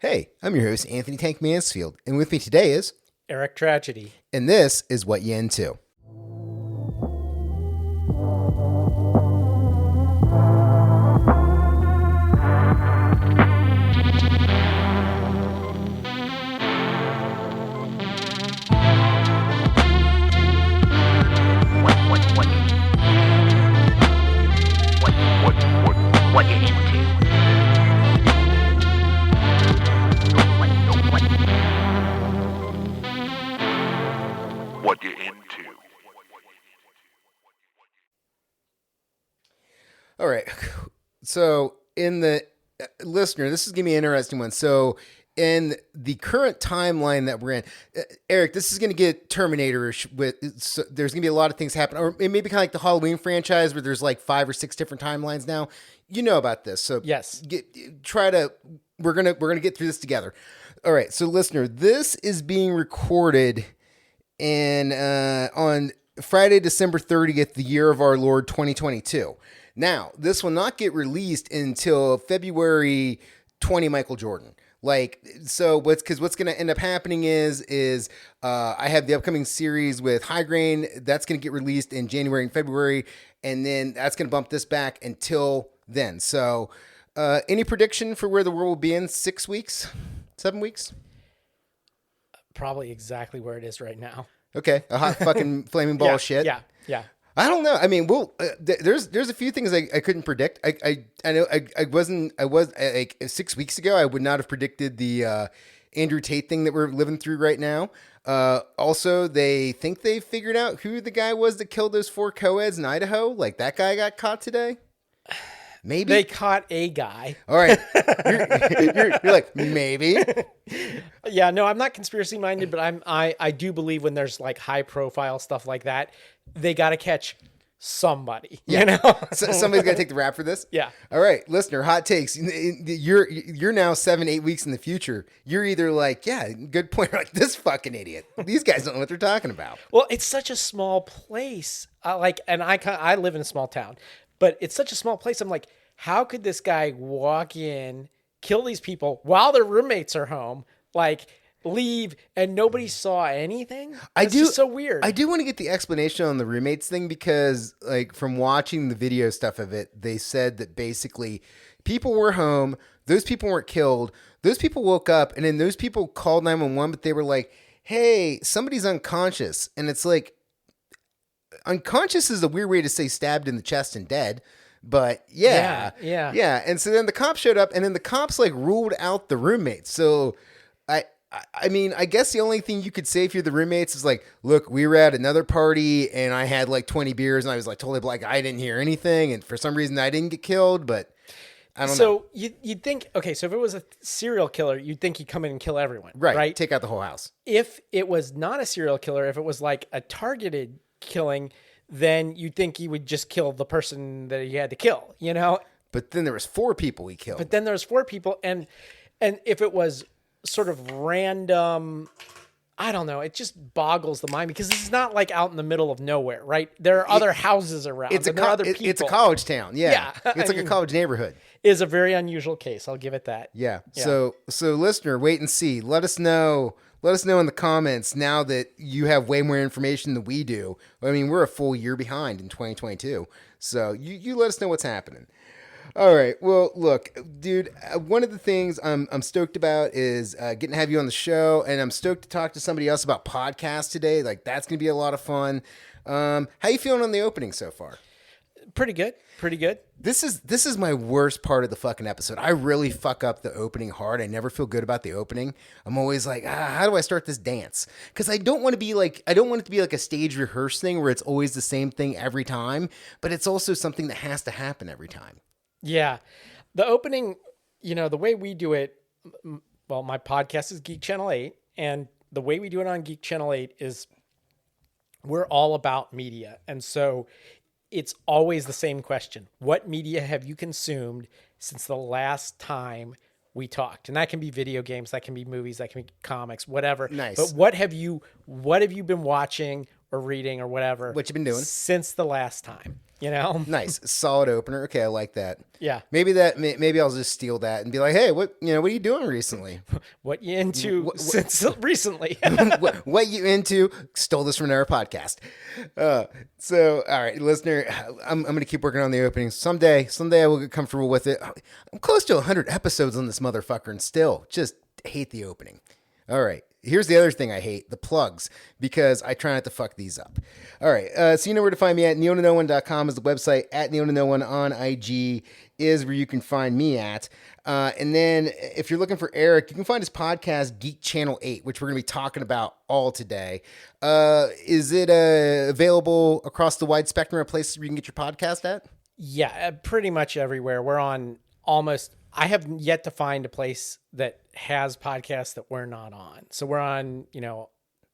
Hey, I'm your host, Anthony Tank Mansfield, and with me today is Eric Tragedy. and this is What You Into. What you into? What you into? All right. So, in the listener, this is going to be an interesting one. So, in the current timeline that we're in, Eric, this is going to get Terminator-ish. So there's going to be a lot of things happen, or it may be kind of like the Halloween franchise where there's like 5 or 6 different timelines now. You know about this, so Yes. We're gonna get through this together. All right. So, listener, this is being recorded in on Friday, December 30th, the year of our Lord 2022. Now, this will not get released until February 20, Michael Jordan. What's going to end up happening is I have the upcoming series with High Grain that's going to get released in January and February, and then that's going to bump this back until then. So, any prediction for where the world will be in 6 weeks, 7 weeks? Probably exactly where it is right now. Okay, a hot fucking flaming ball of shit. Yeah. I don't know. I mean, there's a few things I couldn't predict. I know I was like 6 weeks ago. I would not have predicted the Andrew Tate thing that we're living through right now. Also, they think they figured out who the guy was that killed those 4 co-eds in Idaho. Like that guy got caught today. Maybe They caught a guy. All right, you're like maybe. Yeah, no, I'm not conspiracy minded, but I do believe when there's like high profile stuff like that, they got to catch somebody. Yeah. You know, So somebody's got to take the rap for this. Yeah. All right, listener, hot takes. You're now 7-8 weeks in the future. You're either like, yeah, good point, or like this fucking idiot. These guys don't know what they're talking about. Well, it's such a small place. I live in a small town, but it's such a small place. I'm like, how could this guy walk in, kill these people while their roommates are home, like leave, and nobody saw anything? It's just so weird. I do want to get the explanation on the roommates thing because, like, from watching the video stuff of it, they said that basically people were home, those people weren't killed, those people woke up, and then those people called 911, but they were like, hey, somebody's unconscious. And it's like, unconscious is a weird way to say stabbed in the chest and dead. But yeah. And so then the cops showed up, and then the cops like ruled out the roommates. So I mean, I guess the only thing you could say if you're the roommates is like, look, we were at another party and I had like 20 beers and I was like totally black. I didn't hear anything. And for some reason I didn't get killed, but I don't know. So you'd think, okay, so if it was a serial killer, you'd think he'd come in and kill everyone. Right. Take out the whole house. If it was not a serial killer, if it was like a targeted killing, then you'd think he would just kill the person that he had to kill, you know? But then there was 4 people he killed. But then there's 4 people, and if it was sort of random, I don't know, it just boggles the mind because this is not like out in the middle of nowhere, right? There are other houses around. It's there are other people. It's a college town. Yeah. It's like a college neighborhood. Is a very unusual case. I'll give it that. Yeah. So listener, wait and see. Let us know in the comments now that you have way more information than we do. I mean, we're a full year behind in 2022. So you let us know what's happening. All right. Well, look, dude, one of the things I'm stoked about is getting to have you on the show, and I'm stoked to talk to somebody else about podcasts today. Like, that's going to be a lot of fun. How you feeling on the opening so far? Pretty good. This is my worst part of the fucking episode. I really fuck up the opening hard. I never feel good about the opening. I'm always like, how do I start this dance? Because I don't want it to be like a stage rehearse thing where it's always the same thing every time, but it's also something that has to happen every time. Yeah. The opening, the way we do it, well, my podcast is Geek Channel 8, and the way we do it on Geek Channel 8 is we're all about media. And so it's always the same question. What media have you consumed since the last time we talked? And that can be video games, that can be movies, that can be comics, whatever. Nice. But what have you been watching? or reading or whatever. What you been doing? Since the last time, you know? Nice, solid opener. Okay, I like that. Yeah. Maybe I'll just steal that and be like, hey, what are you doing recently? What you into since recently? what you into? Stole this from another podcast. So all right, listener, I'm gonna keep working on the opening. Someday I will get comfortable with it. I'm close to 100 episodes on this motherfucker and still just hate the opening. All right. Here's the other thing I hate, the plugs, because I try not to fuck these up. All right, so you know where to find me at. neonoknown.com is the website. At neonoknown on IG is where you can find me at. And then if you're looking for Eric, you can find his podcast, Geek Channel 8, which we're going to be talking about all today. Is it available across the wide spectrum of places where you can get your podcast at? Yeah, pretty much everywhere. We're on almost... I have yet to find a place that has podcasts that we're not on. So we're on,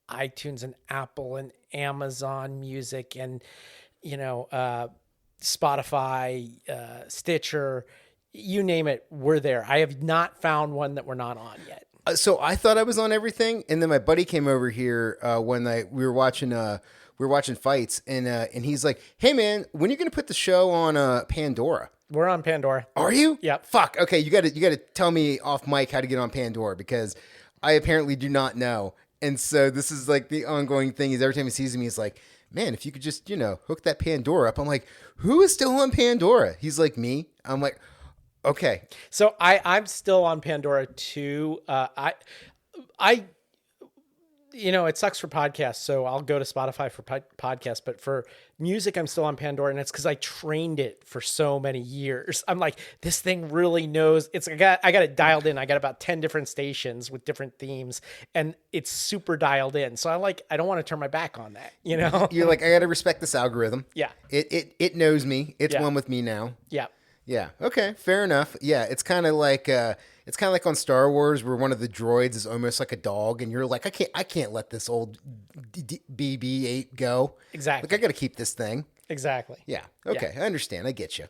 iTunes and Apple and Amazon Music and, Spotify, Stitcher, you name it, we're there. I have not found one that we're not on yet. So I thought I was on everything, and then my buddy came over here one night. We were watching fights, and he's like, "Hey man, when are you gonna put the show on Pandora?" We're on Pandora. Are you? Yep. Fuck. Okay, you got to tell me off mic how to get on Pandora because I apparently do not know. And so this is like the ongoing thing. Is every time he sees me, he's like, "Man, if you could just hook that Pandora up." I'm like, "Who is still on Pandora?" He's like, "Me." I'm like, "Okay." So I'm still on Pandora too. It sucks for podcasts, so I'll go to Spotify for podcasts, but for music, I'm still on Pandora, and it's because I trained it for so many years. I'm like, this thing really knows. I got it dialed in. I got about 10 different stations with different themes, and it's super dialed in. So I don't want to turn my back on that, You're like, I got to respect this algorithm. Yeah. It knows me. It's Yeah. one with me now. Yeah. Yeah. Okay. Fair enough. Yeah. It's kind of like on Star Wars where one of the droids is almost like a dog, and you're like, I can't let this old BB-8 go. Exactly. Like I got to keep this thing. Exactly. Yeah. Okay. I understand. I get you.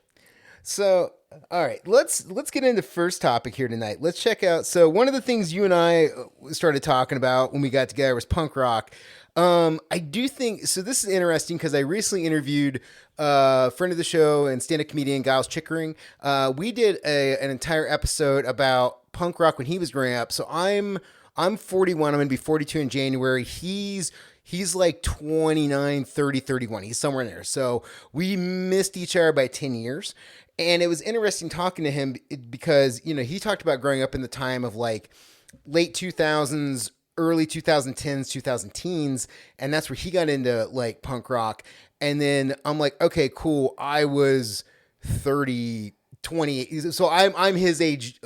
So, all right, let's get into the first topic here tonight. Let's check out. So one of the things you and I started talking about when we got together was punk rock. I do think, so this is interesting because I recently interviewed a friend of the show and stand-up comedian Giles Chickering. We did an entire episode about punk rock when he was growing up. So I'm 41. I'm going to be 42 in January. He's like 29, 30, 31. He's somewhere in there. So we missed each other by 10 years. And it was interesting talking to him because, he talked about growing up in the time of like late 2000s, early 2010s, 2010s, and that's where he got into like punk rock. And then I'm like, okay, cool. I was 30, 28. So I'm his age.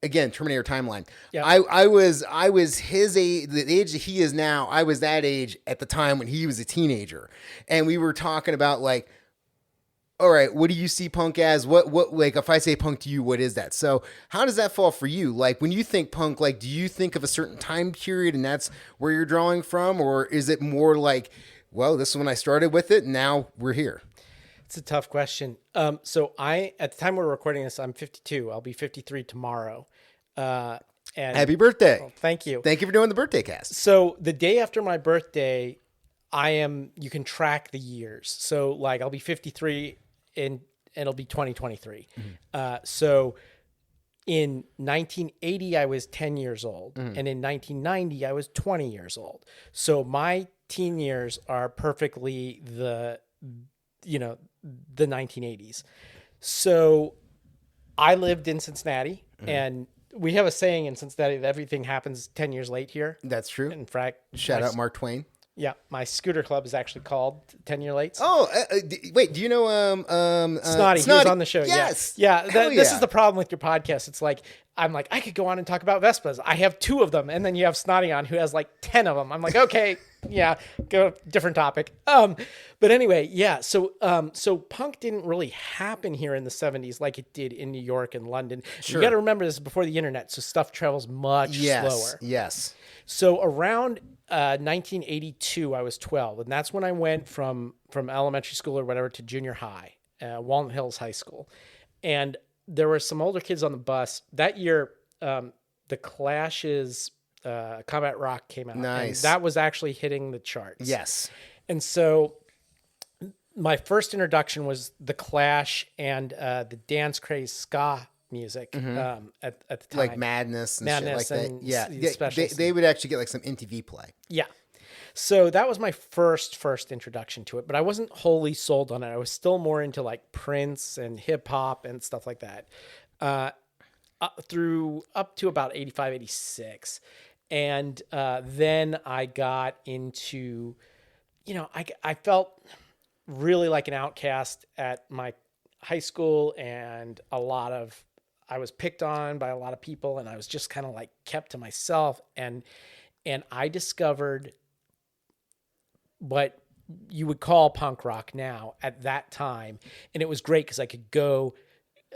Again, Terminator timeline. Yeah. I was his age, the age that he is now. I was that age at the time when he was a teenager, and we were talking about like, all right, what do you see punk as? What like if I say punk to you, what is that? So how does that fall for you? Like when you think punk, like do you think of a certain time period and that's where you're drawing from? Or is it more like, well, this is when I started with it and now we're here? It's a tough question. So at the time we're recording this, I'm 52. I'll be 53 tomorrow. And Happy birthday. Oh, thank you. Thank you for doing the birthday cast. So the day after my birthday, you can track the years. So like I'll be 53 and it'll be 2023. Mm-hmm. So in 1980, I was 10 years old. Mm-hmm. And in 1990, I was 20 years old. So my teen years are perfectly the 1980s. So I lived in Cincinnati, mm-hmm. and we have a saying in Cincinnati that everything happens 10 years late here. That's true. In fact, shout out Mark Twain. Yeah, my scooter club is actually called 10 Year Late. Oh, wait, do you know Snotty? He was on the show. Yes. Yeah. This is the problem with your podcast. It's like, I'm like, I could go on and talk about Vespas. I have 2 of them. And then you have Snotty on who has like 10 of them. I'm like, okay, yeah, go different topic. But anyway, yeah. So punk didn't really happen here in the 70s like it did in New York and London. Sure. You got to remember this is before the internet. So stuff travels much slower. Yes. So around 1982, I was 12. And that's when I went from elementary school or whatever to junior high, Walnut Hills High School. And there were some older kids on the bus. That year, the Clash's Combat Rock came out. Nice. And that was actually hitting the charts. Yes. And so my first introduction was the Clash and the dance craze ska music at the time. Like Madness and shit like Madness that. and Yeah, Specials. they would actually get like some MTV play. Yeah. So that was my first introduction to it, but I wasn't wholly sold on it. I was still more into like Prince and hip hop and stuff like that. Through up to about 85, 86. And then I got into, I felt really like an outcast at my high school, and I was picked on by a lot of people, and I was just kind of like kept to myself. And I discovered what you would call punk rock now at that time. And it was great because I could go,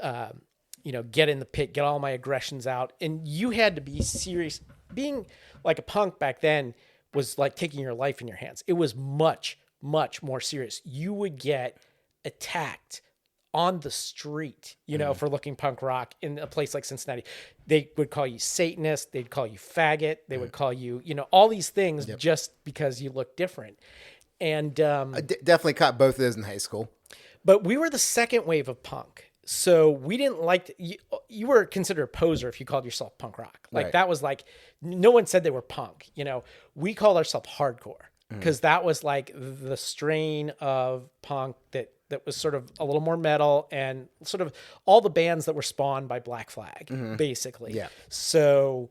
get in the pit, get all my aggressions out. And you had to be serious. Being like a punk back then was like taking your life in your hands. It was much, much more serious. You would get attacked on the street, for looking punk rock in a place like Cincinnati. They would call you Satanist. They'd call you faggot. They would call you, all these things just because you look different. And I definitely caught both of those in high school. But we were the second wave of punk. So we didn't like you were considered a poser if you called yourself punk rock. Like Right. That was like, no one said they were punk. We called ourselves hardcore because that was like the strain of punk that was sort of a little more metal and sort of all the bands that were spawned by Black Flag, basically. Yeah. So,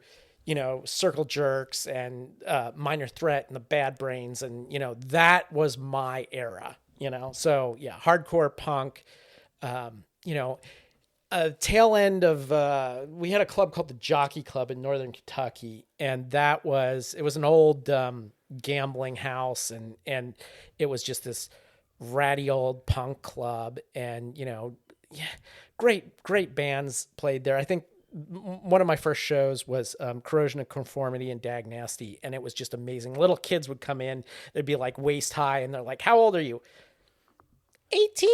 Circle Jerks and Minor Threat and the Bad Brains. And, that was my era, So, yeah, hardcore punk, a tail end of, we had a club called the Jockey Club in Northern Kentucky. And it was an old gambling house. And it was just this ratty old punk club, and great bands played there. I think one of my first shows was Corrosion of Conformity and Dag Nasty, and it was just amazing. Little kids would come in, they'd be like waist high, and they're like, "How old are you?" 18,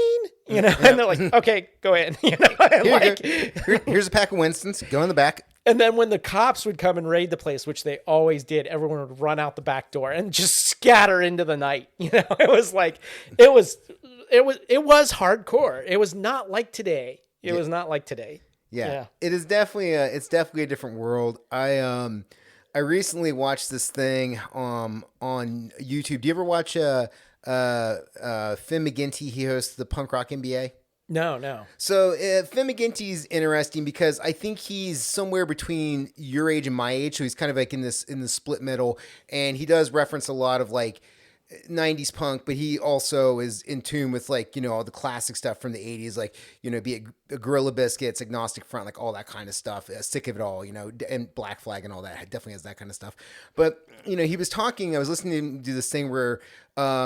and they're like, "Okay, go in." Here's a pack of Winstons. Go in the back. And then when the cops would come and raid the place, which they always did, everyone would run out the back door and just scatter into the night. It was like, it was hardcore. It was not like today. It was not like today. Yeah. It is definitely a different world. I recently watched this thing on YouTube. Do you ever watch Finn McGinty? He hosts the Punk Rock NBA. No. So Finn McGinty's interesting because I think he's somewhere between your age and my age. So he's kind of like in the split middle, and he does reference a lot of like 90s punk, but he also is in tune with like, all the classic stuff from the 80s, like, be it Gorilla Biscuits, Agnostic Front, like all that kind of stuff, Sick of It All, and Black Flag and all that. It definitely has that kind of stuff. But, he was talking, I was listening to him do this thing where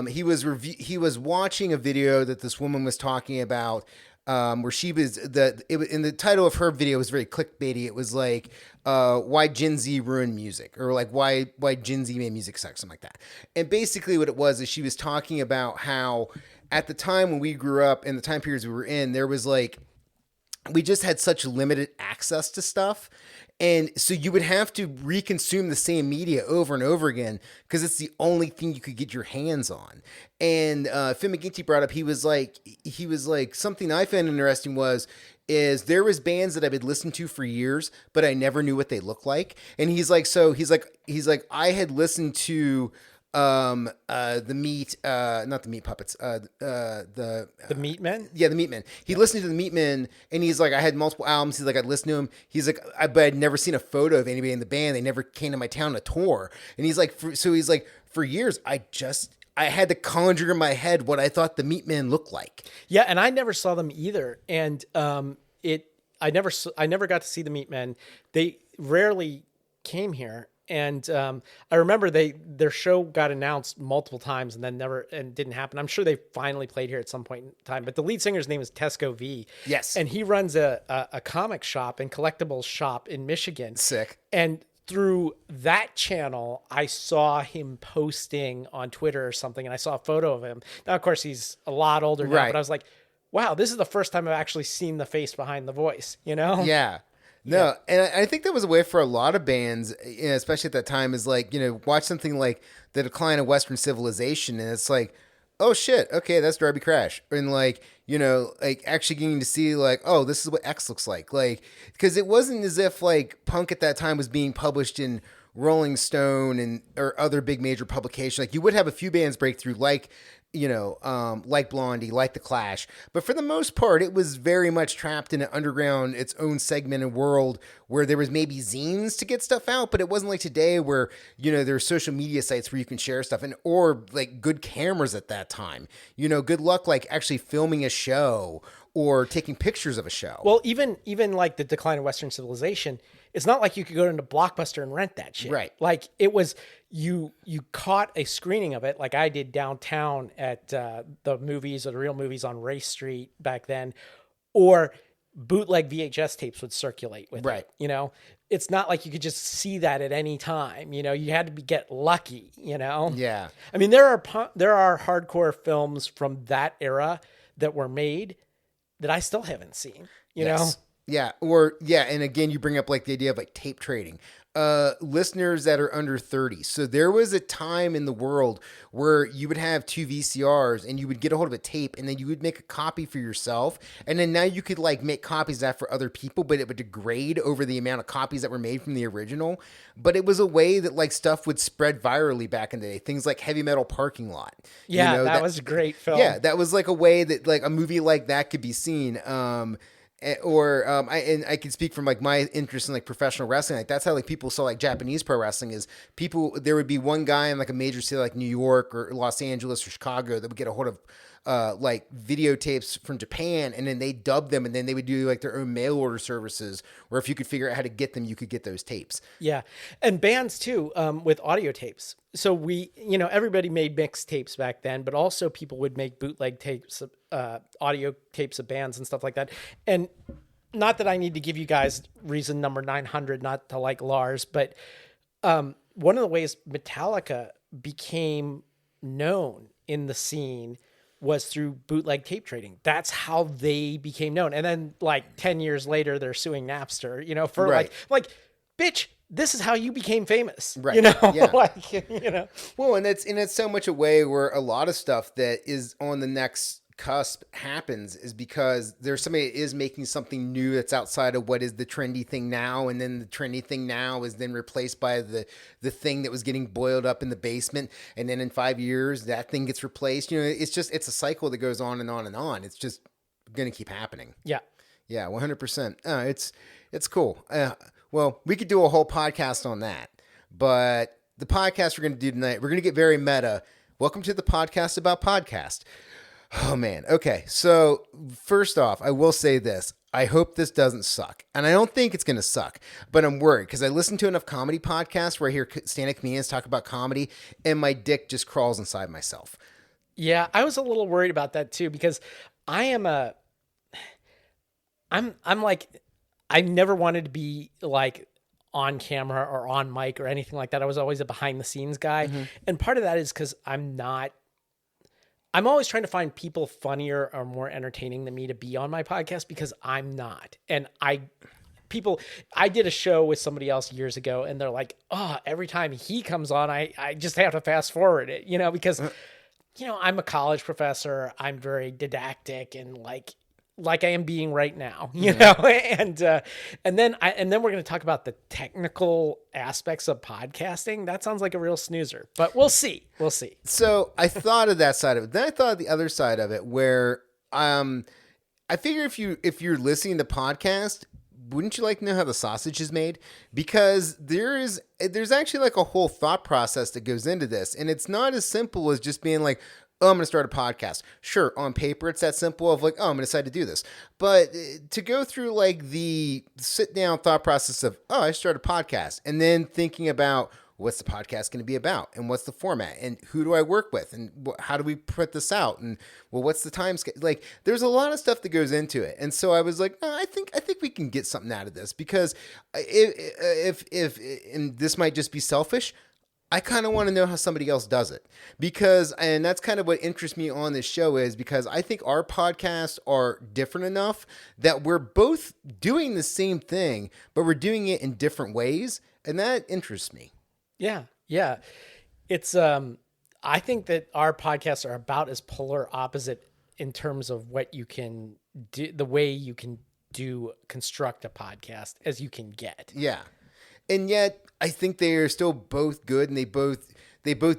he was watching a video that this woman was talking about, where she was in the title of her video was very clickbaity. It was like, why Gen Z ruined music, or like why Gen Z made music suck, something like that. And basically what it was is she was talking about how at the time when we grew up and the time periods we were in, there was like, we just had such limited access to stuff. And so you would have to reconsume the same media over and over again because it's the only thing you could get your hands on. And Finn McGinty brought up, he was like, something I found interesting is there was bands that I've been listening to for years, but I never knew what they looked like. And he's like, I had listened to the Meat, not the Meat Puppets, the Meat Men. Yeah, the Meat Men. He listened to the Meat Men, and he's like, I had multiple albums. He's like, I'd listen to him. He's like, but I'd never seen a photo of anybody in the band. They never came to my town to tour. And he's like, for years, I had to conjure in my head what I thought the Meat Men looked like. Yeah, and I never saw them either. And I never got to see the Meat Men. They rarely came here. And I remember their show got announced multiple times and then didn't happen. I'm sure they finally played here at some point in time. But the lead singer's name is Tesco V. Yes. And he runs a comic shop and collectibles shop in Michigan. Sick. And through that channel, I saw him posting on Twitter or something, and I saw a photo of him. Now, of course, he's a lot older now, Right. but I was like, wow, this is the first time I've actually seen the face behind the voice, Yeah. No, and I think that was a way for a lot of bands, especially at that time, is like, watch something like The Decline of Western Civilization, and it's like, oh shit, okay, that's Darby Crash. And like, like actually getting to see like, oh, this is what X looks like. Like, because it wasn't as if like punk at that time was being published in Rolling Stone and or other big major publications. Like you would have a few bands break through, like like Blondie, like The Clash, but for the most part, it was very much trapped in an underground, its own segmented world where there was maybe zines to get stuff out, but it wasn't like today where there are social media sites where you can share stuff or like good cameras at that time. Good luck like actually filming a show or taking pictures of a show. Well, even like The Decline of Western Civilization, it's not like you could go into Blockbuster and rent that shit. Right. Like it was, you caught a screening of it, like I did downtown at the movies or the Real Movies on Race Street back then, or bootleg VHS tapes would circulate with right. it. It's not like you could just see that at any time. You had to get lucky. Yeah. I mean, there are hardcore films from that era that were made that I still haven't seen. You know. Yeah. And again, you bring up like the idea of like tape trading. Listeners that are under 30. So there was a time in the world where you would have 2 VCRs and you would get a hold of a tape and then you would make a copy for yourself. And then now you could like make copies of that for other people, but it would degrade over the amount of copies that were made from the original. But it was a way that like stuff would spread virally back in the day. Things like Heavy Metal Parking Lot. Yeah, that was a great film. Yeah, that was like a way that like a movie like that could be seen. I can speak from like my interest in like professional wrestling. Like that's how like people saw like Japanese pro wrestling is there would be one guy in like a major city like New York or Los Angeles or Chicago that would get a hold of like videotapes from Japan, and then they dub them, and then they would do like their own mail order services where if you could figure out how to get them, you could get those tapes. Yeah. And bands too, with audio tapes. So everybody made mix tapes back then, but also people would make bootleg tapes, audio tapes of bands and stuff like that. And not that I need to give you guys reason number 900 not to like Lars, but one of the ways Metallica became known in the scene was through bootleg tape trading. That's how they became known. And then like 10 years later, they're suing Napster, for right. like, bitch, this is how you became famous, right? Yeah. Well, and it's so much a way where a lot of stuff that is on the next cusp happens is because there's somebody that is making something new that's outside of what is the trendy thing now, and then the trendy thing now is then replaced by the thing that was getting boiled up in the basement, and then in 5 years that thing gets replaced. It's a cycle that goes on and on and on. It's just going to keep happening. Yeah 100%. It's cool. Well, we could do a whole podcast on that, but the podcast we're going to do tonight, we're going to get very meta. Welcome to the podcast about podcast. Oh, man. Okay. So first off, I will say this. I hope this doesn't suck. And I don't think it's going to suck, but I'm worried because I listen to enough comedy podcasts where I hear stand-up comedians talk about comedy and my dick just crawls inside myself. Yeah, I was a little worried about that too, because I'm like, I never wanted to be like on camera or on mic or anything like that. I was always a behind the scenes guy. Mm-hmm. And part of that is because I'm always trying to find people funnier or more entertaining than me to be on my podcast, because I'm not. And I did a show with somebody else years ago, and they're like, oh, every time he comes on, I just have to fast forward it, because, I'm a college professor. I'm very didactic and like I am being right now, and then we're going to talk about the technical aspects of podcasting. That sounds like a real snoozer, but we'll see. So I thought of that side of it. Then I thought of the other side of it where, I figure if you're listening to podcast, wouldn't you like to know how the sausage is made? Because there's actually like a whole thought process that goes into this. And it's not as simple as just being like, oh, I'm going to start a podcast. Sure, on paper, it's that simple of like, oh, I'm going to decide to do this. But to go through like the sit down thought process of, oh, I start a podcast, and then thinking about what's the podcast going to be about, and what's the format, and who do I work with, and how do we put this out, and well, what's the time schedule? Like, there's a lot of stuff that goes into it. And so I was like, no, I think we can get something out of this, because if and this might just be selfish, I kind of want to know how somebody else does it and that's kind of what interests me on this show is because I think our podcasts are different enough that we're both doing the same thing, but we're doing it in different ways. And that interests me. Yeah. Yeah. It's, I think that our podcasts are about as polar opposite in terms of what you can do, the way you can construct a podcast as you can get. Yeah. And yet I think they are still both good and they both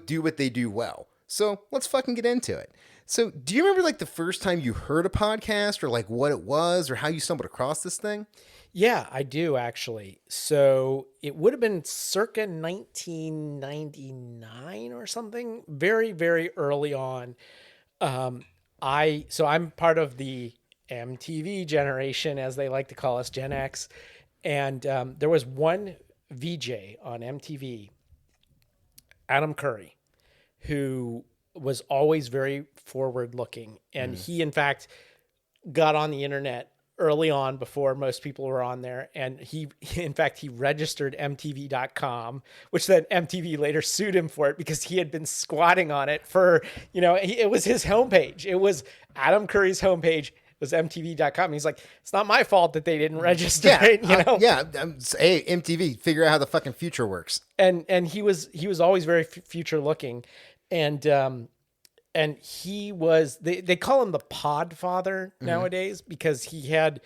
do what they do well. So let's fucking get into it. So do you remember like the first time you heard a podcast or like what it was or how you stumbled across this thing? Yeah, I do actually. So it would have been circa 1999 or something, very, very early on. I'm part of the MTV generation, as they like to call us, Gen X. And there was one VJ on MTV, Adam Curry, who was always very forward looking. And he, in fact, got on the internet early on before most people were on there. And he registered MTV.com, which then MTV later sued him for it because he had been squatting on it for, it was his homepage. It was Adam Curry's homepage. Was MTV.com. He's like, it's not my fault that they didn't register it, Hey, MTV, figure out how the fucking future works. And he was always very future looking, and he was they call him the Podfather nowadays because he had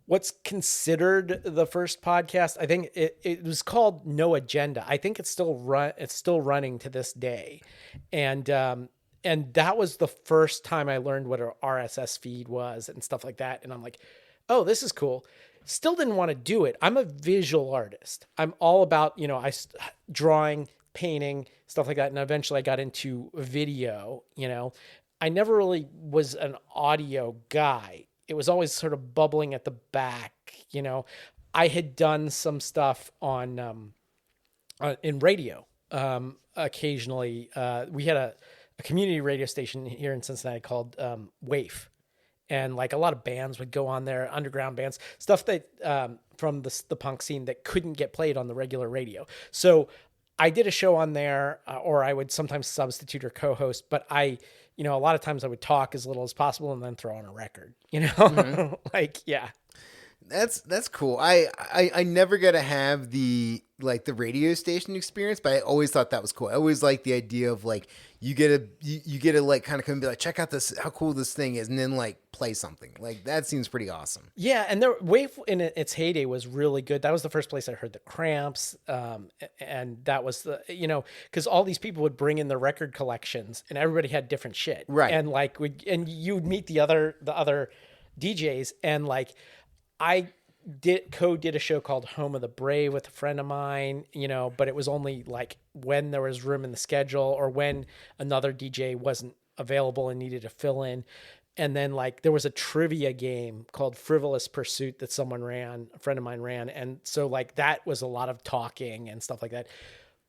what's considered the first podcast. I think it was called No Agenda. I think it's still running to this day, and that was the first time I learned what an RSS feed was and stuff like that. And I'm like, oh, this is cool. Still didn't want to do it. I'm a visual artist. I'm all about, drawing, painting, stuff like that. And eventually I got into video, I never really was an audio guy. It was always sort of bubbling at the back, I had done some stuff on in radio. Occasionally, we had a community radio station here in Cincinnati called WAIF. And like a lot of bands would go on there, underground bands, stuff that from the punk scene that couldn't get played on the regular radio. So I did a show on there, or I would sometimes substitute or co-host, but a lot of times I would talk as little as possible and then throw on a record, like, yeah. That's cool. I never got to have the radio station experience, but I always thought that was cool. I always liked the idea of like you get to like kind of come and be like, check out this, how cool this thing is, and then like play something. Like that seems pretty awesome. Yeah, and the Wave in its heyday was really good. That was the first place I heard the Cramps, and that was the because all these people would bring in their record collections, and everybody had different shit, right? And like you would meet the other DJs, and like I did a show called Home of the Brave with a friend of mine, but it was only like when there was room in the schedule or when another DJ wasn't available and needed to fill in. And then like there was a trivia game called Frivolous Pursuit that a friend of mine ran. And so like that was a lot of talking and stuff like that.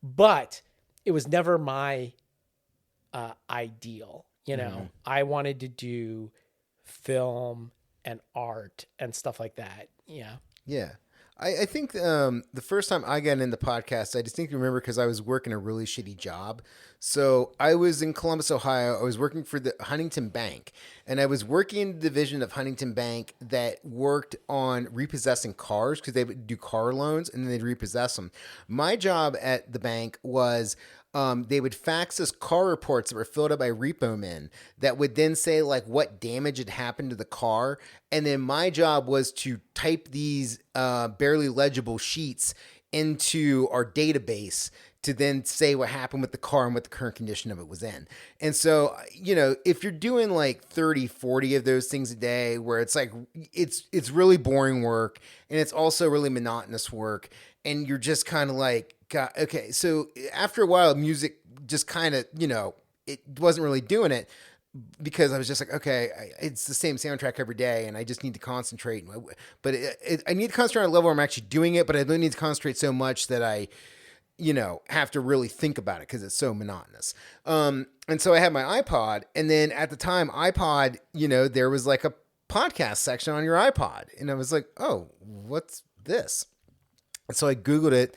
But it was never my ideal, I wanted to do film and art and stuff like that. Yeah. Yeah. I think the first time I got into podcast, I distinctly remember because I was working a really shitty job. So I was in Columbus, Ohio. I was working for the Huntington Bank, and I was working in the division of Huntington Bank that worked on repossessing cars because they would do car loans and then they'd repossess them. My job at the bank was they would fax us car reports that were filled out by repo men that would then say like what damage had happened to the car. And then my job was to type these barely legible sheets into our database to then say what happened with the car and what the current condition of it was in. And so, if you're doing like 30, 40 of those things a day where it's like, it's really boring work and it's also really monotonous work. And you're just kind of like, God, okay. So after a while, music just kind of, it wasn't really doing it because I was just like, okay, it's the same soundtrack every day and I just need to concentrate. But I need to concentrate on a level where I'm actually doing it, but I don't need to concentrate so much that I, have to really think about it because it's so monotonous. And so I had my iPod, and then at the time iPod, there was like a podcast section on your iPod. And I was like, oh, what's this? And so I Googled it,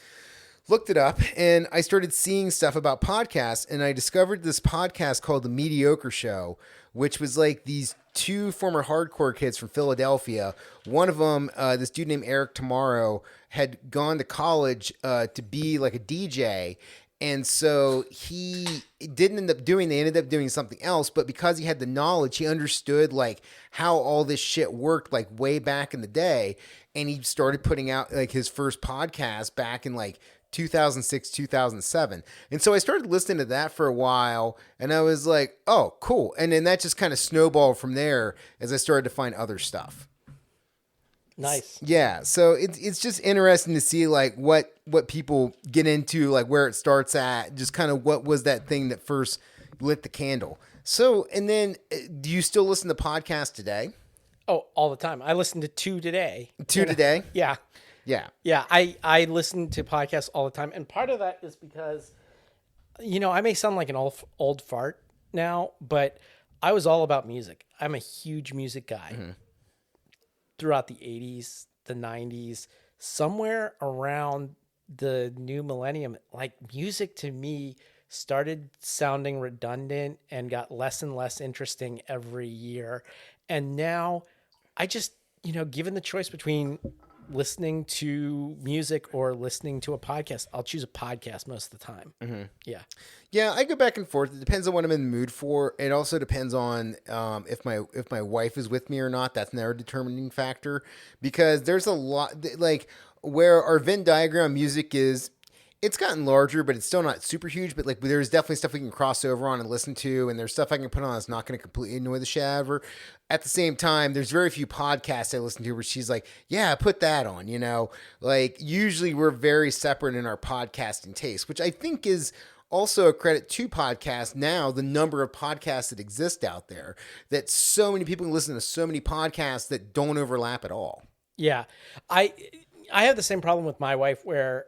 looked it up, and I started seeing stuff about podcasts, and I discovered this podcast called The Mediocre Show, which was like these two former hardcore kids from Philadelphia. One of them, this dude named Eric Tomorrow, had gone to college to be like a DJ. And so he didn't end up doing, they ended up doing something else. But because he had the knowledge, he understood like how all this shit worked like way back in the day. And he started putting out like his first podcast back in like 2006, 2007. And so I started listening to that for a while, and I was like, oh, cool. And then that just kind of snowballed from there as I started to find other stuff. Nice. Yeah. So it's just interesting to see like what people get into, like where it starts at, just kind of what was that thing that first lit the candle. So, and then do you still listen to podcasts today? Oh, all the time. I listened to two today. Two today? Yeah. Yeah. Yeah. I listen to podcasts all the time. And part of that is because, I may sound like an old fart now, but I was all about music. I'm a huge music guy. Mm-hmm. Throughout the 80s, the 90s, somewhere around the new millennium, like music to me started sounding redundant and got less and less interesting every year. And now I just, given the choice between listening to music or listening to a podcast, I'll choose a podcast most of the time. Mm-hmm. Yeah. Yeah, I go back and forth. It depends on what I'm in the mood for. It also depends on if my wife is with me or not. That's another determining factor, because there's a lot like where our Venn diagram music is. It's gotten larger, but it's still not super huge. But like, there's definitely stuff we can cross over on and listen to, and there's stuff I can put on that's not going to completely annoy the shit out of her. At the same time, there's very few podcasts I listen to where she's like, "Yeah, put that on." Like usually we're very separate in our podcasting taste, which I think is also a credit to podcasts now. The number of podcasts that exist out there, that so many people can listen to so many podcasts that don't overlap at all. Yeah, I have the same problem with my wife where.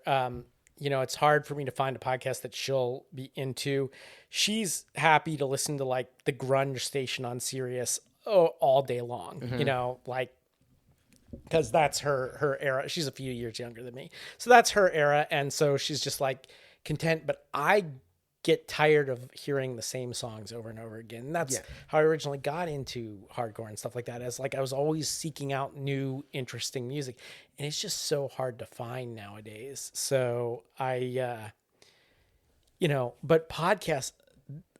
It's hard for me to find a podcast that she'll be into. She's happy to listen to like the grunge station on Sirius all day long, mm-hmm. Because that's her era. She's a few years younger than me. So that's her era. And so she's just like content, but I get tired of hearing the same songs over and over again. And that's how I originally got into hardcore and stuff like that. As like I was always seeking out new, interesting music, and it's just so hard to find nowadays. So but podcasts,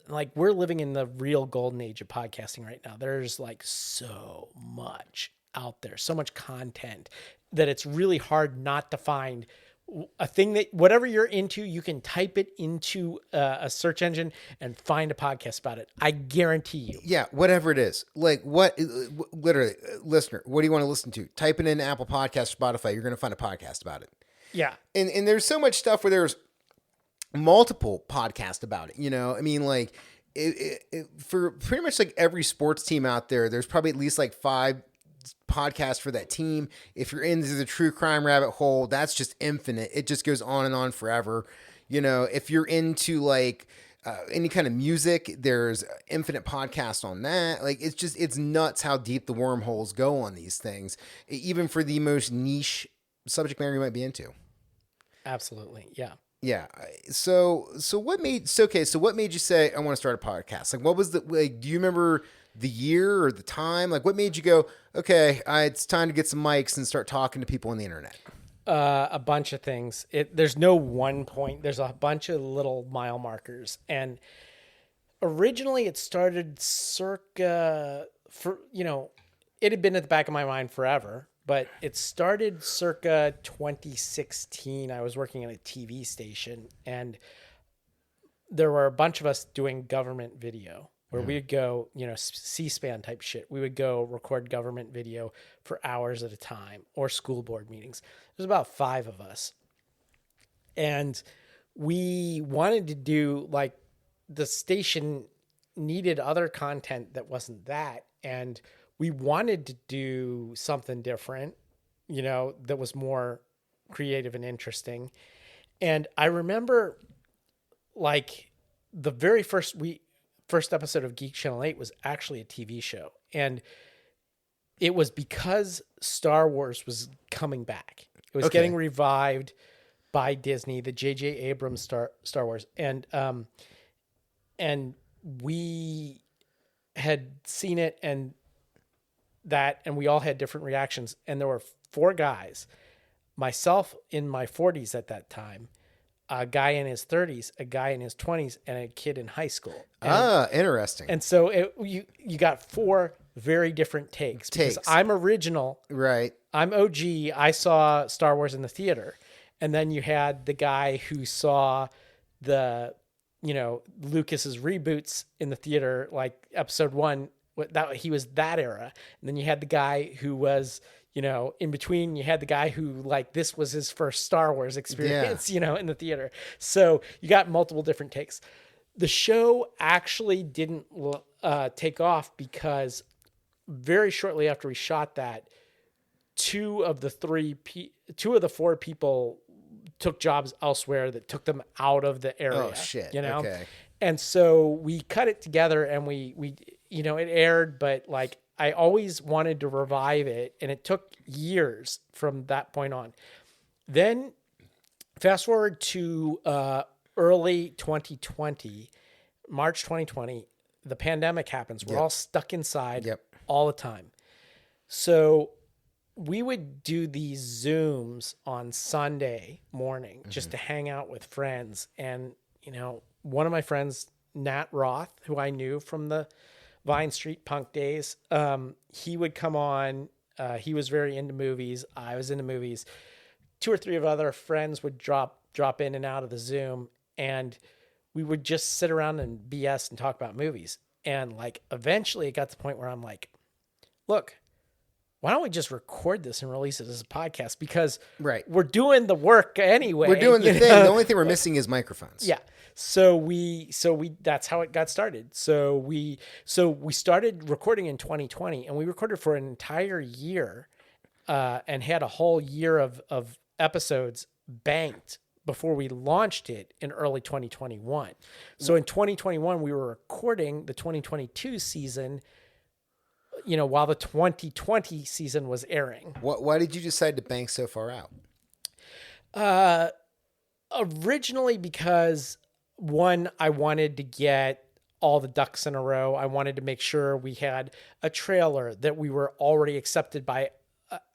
like we're living in the real golden age of podcasting right now. There's like so much out there, so much content that it's really hard not to find a thing that whatever you're into, you can type it into a search engine and find a podcast about it. I guarantee you. Yeah, whatever it is. Like literally, listener, what do you want to listen to? Type it in Apple Podcasts, Spotify. You're going to find a podcast about it. Yeah. And there's so much stuff where there's multiple podcasts about it. I mean, like for pretty much like every sports team out there, there's probably at least like 5 podcast for that team. If you're into the true crime rabbit hole, that's just infinite. It just goes on and on forever. If you're into like any kind of music, there's infinite podcasts on that. Like it's nuts how deep the wormholes go on these things, even for the most niche subject matter you might be into. Absolutely. Yeah. Yeah. So what made you say I want to start a podcast? Like what was do you remember the year or the time? Like what made you go, okay, it's time to get some mics and start talking to people on the internet? A bunch of things. There's no one point. There's a bunch of little mile markers. And originally it started circa it had been at the back of my mind forever, but it started circa 2016. I was working at a TV station, and there were a bunch of us doing government video where we would go, C-SPAN type shit. We would go record government video for hours at a time, or school board meetings. There's about 5 of us. And we wanted to do, like, the station needed other content that wasn't that. And we wanted to do something different, that was more creative and interesting. And I remember, like, the very first episode of Geek Channel 8 was actually a TV show. And it was because Star Wars was coming back. It was getting revived. by Disney, the J.J. Abrams Star Wars, and we had seen it, and we all had different reactions. And there were 4 guys, myself in my 40s at that time, a guy in his 30s, a guy in his 20s, and a kid in high school. And, Interesting. and so you got 4 very different takes. Because I'm original. Right. I'm OG. I saw Star Wars in the theater. And then you had the guy who saw the, Lucas's reboots in the theater, like episode 1, he was that era. And then you had the guy who was, in between. You had the guy who, like, this was his first Star Wars experience, in the theater. So you got multiple different takes. The show actually didn't take off because very shortly after we shot that, 2 of the 4 people took jobs elsewhere that took them out of the area. Oh shit. Okay. And so we cut it together, and we it aired, but like I always wanted to revive it, and it took years from that point on. Then fast forward to early 2020, March 2020, the pandemic happens. We're all stuck inside all the time. So we would do these Zooms on Sunday morning just to hang out with friends. And, one of my friends, Nat Roth, who I knew from the Vine Street Punk days, he would come on. He was very into movies. I was into movies. 2 or 3 of other friends would drop in and out of the Zoom, and we would just sit around and BS and talk about movies. And like, eventually it got to the point where I'm like, look, why don't we just record this and release it as a podcast? Because we're doing the work anyway. We're doing the thing. The only thing we're missing is microphones. Yeah. So we that's how it got started. So we started recording in 2020, and we recorded for an entire year, and had a whole year of episodes banked before we launched it in early 2021. So in 2021, we were recording the 2022 season, while the 2020 season was airing. Why did you decide to bank so far out? Originally because, one, I wanted to get all the ducks in a row. I wanted to make sure we had a trailer, that we were already accepted by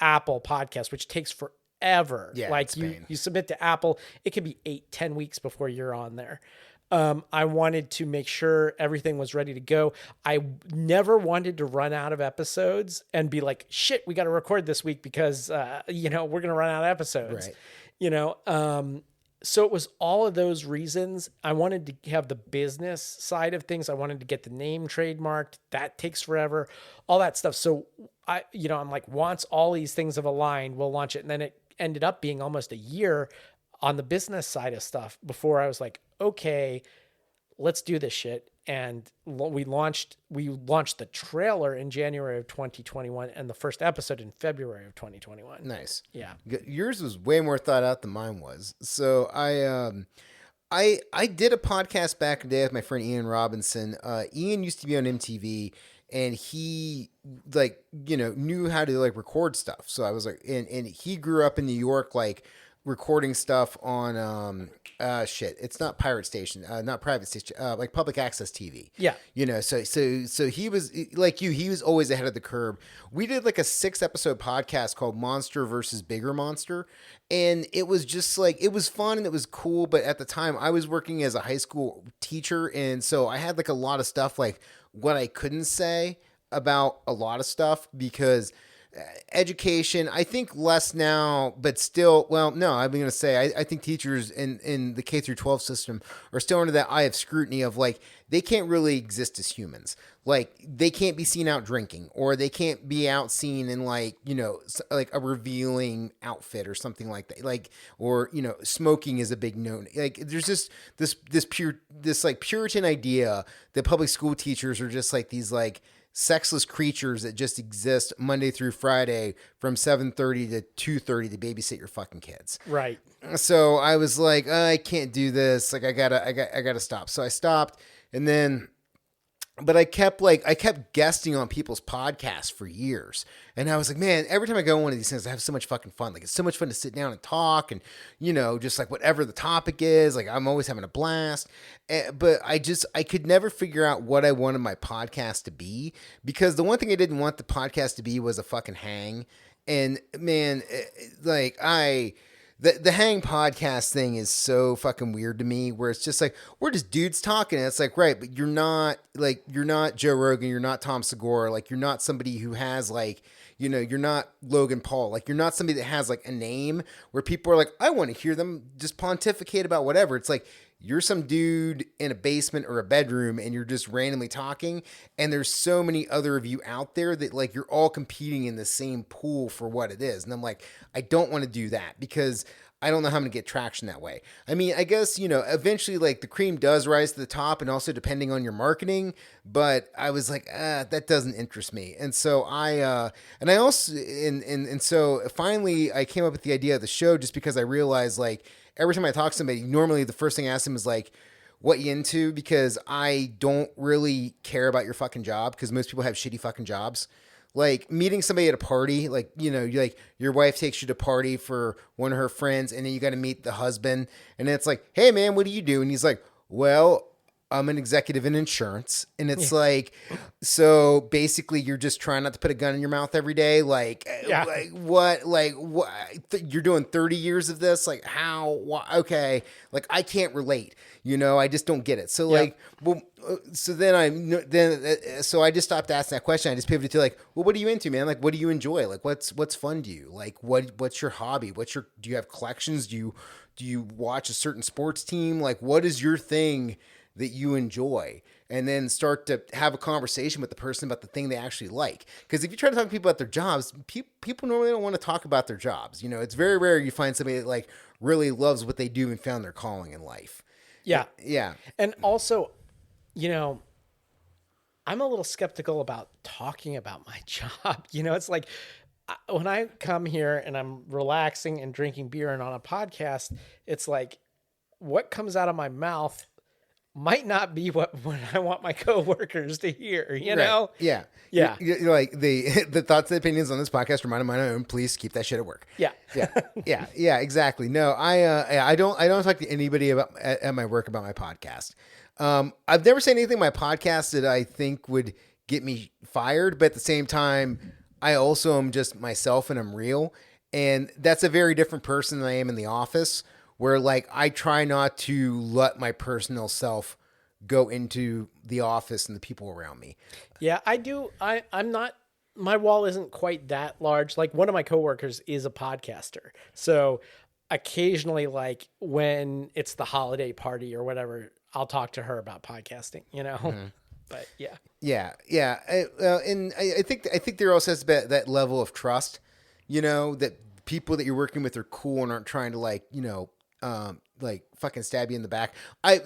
Apple Podcasts, which takes forever. Yeah, like you submit to Apple, it could be 8-10 weeks before you're on there. I wanted to make sure everything was ready to go. I never wanted to run out of episodes and be like, shit, we got to record this week because, we're going to run out of episodes, so it was all of those reasons. I wanted to have the business side of things. I wanted to get the name trademarked. That takes forever, all that stuff. So I'm like, once all these things have aligned, we'll launch it. And then it ended up being almost a year on the business side of stuff before I was like, okay, let's do this shit. And we launched the trailer in January of 2021 and the first episode in February of 2021. Nice. Yeah. Yours was way more thought out than mine was. So I did a podcast back in the day with my friend Ian Robinson. Ian used to be on MTV, and he knew how to record stuff. So I was like, and he grew up in New York, recording stuff on it's not pirate station, not private station, like public access TV. Yeah. So he was like you, he was always ahead of the curve. We did a 6-episode podcast called Monster versus Bigger Monster, and it was just it was fun and it was cool, but at the time I was working as a high school teacher, and so I had a lot of stuff what I couldn't say about a lot of stuff because education, I think less now, but still, well, no, I'm going to say, I think teachers in the K through 12 system are still under that eye of scrutiny of they can't really exist as humans. They can't be seen out drinking, or they can't be out seen in a revealing outfit or something like that. Or, smoking is a big no. There's just this Puritan idea that public school teachers are just these sexless creatures that just exist Monday through Friday from 7:30 to 2:30 to babysit your fucking kids. Right. So I was like, I can't do this. I gotta stop. So I stopped, and then but I kept guesting on people's podcasts for years. And I was like, man, every time I go on one of these things, I have so much fucking fun. Like, it's so much fun to sit down and talk and, just like whatever the topic is, like I'm always having a blast. But I could never figure out what I wanted my podcast to be, because the one thing I didn't want the podcast to be was a fucking hang. And man, the Hang podcast thing is so fucking weird to me, where it's just like, we're just dudes talking. And it's like, right, but you're not Joe Rogan, you're not Tom Segura, like you're not somebody who has like, you're not Logan Paul, like you're not somebody that has like a name where people are like, I want to hear them just pontificate about whatever. It's like, you're some dude in a basement or a bedroom and you're just randomly talking. And there's so many other of you out there that like you're all competing in the same pool for what it is. And I'm like, I don't want to do that, because I don't know how I'm going to get traction that way. I mean, I guess, eventually like the cream does rise to the top, and also depending on your marketing, but I was like, that doesn't interest me. And so so finally I came up with the idea of the show, just because I realized like every time I talk to somebody, normally the first thing I ask them is like, what you into? Because I don't really care about your fucking job, because most people have shitty fucking jobs. Like meeting somebody at a party, like, like your wife takes you to party for one of her friends, and then you got to meet the husband, and then it's like, hey man, what do you do? And he's like, well, I'm an executive in insurance. And it's like, so basically you're just trying not to put a gun in your mouth every day. Like, what, you're doing 30 years of this? Like how, okay. Like I can't relate, I just don't get it. So like, well, so I just stopped asking that question. I just pivoted to like, well, what are you into, man? Like, what do you enjoy? Like, what's fun to you? Like, what's your hobby? Do you have collections? Do you watch a certain sports team? Like, what is your thing that you enjoy? And then start to have a conversation with the person about the thing they actually like. Because if you try to talk to people about their jobs, people normally don't want to talk about their jobs. It's very rare you find somebody that like really loves what they do and found their calling in life. Yeah. Yeah. And also, I'm a little skeptical about talking about my job. It's like when I come here and I'm relaxing and drinking beer and on a podcast, it's like what comes out of my mouth might not be what I want my coworkers to hear, know? Yeah. Yeah. You're like the thoughts and opinions on this podcast are mine and mine own. Please keep that shit at work. Yeah. Yeah, exactly. No, I don't talk to anybody at my work about my podcast. I've never said anything in my podcast that I think would get me fired, but at the same time, I also am just myself and I'm real. And that's a very different person than I am in the office, where like I try not to let my personal self go into the office and the people around me. Yeah, I do. I'm not, my wall isn't quite that large. Like one of my coworkers is a podcaster. So occasionally, like when it's the holiday party or whatever, I'll talk to her about podcasting, Mm-hmm. But yeah. Yeah. And I think there also has to be that level of trust, that people that you're working with are cool and aren't trying to like fucking stab you in the back. I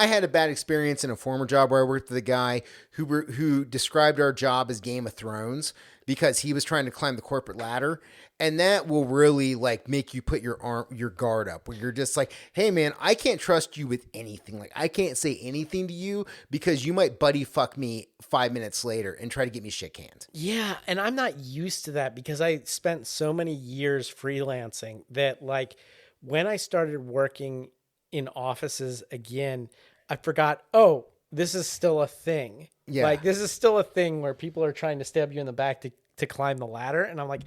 had a bad experience in a former job where I worked with a guy who described our job as Game of Thrones, because he was trying to climb the corporate ladder. And that will really like make you put your guard up, where you're just like, hey man, I can't trust you with anything. Like I can't say anything to you because you might buddy fuck me 5 minutes later and try to get me shit canned. Yeah. And I'm not used to that because I spent so many years freelancing that like when I started working in offices again, I forgot, oh, this is still a thing. Yeah. Like this is still a thing where people are trying to stab you in the back to climb the ladder. And I'm like,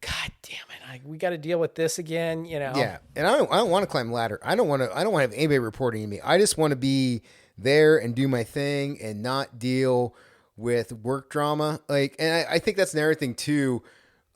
God damn it! We got to deal with this again, Yeah, and I don't want to climb the ladder. I don't want to have anybody reporting to me. I just want to be there and do my thing and not deal with work drama. Like, and I think that's another thing too,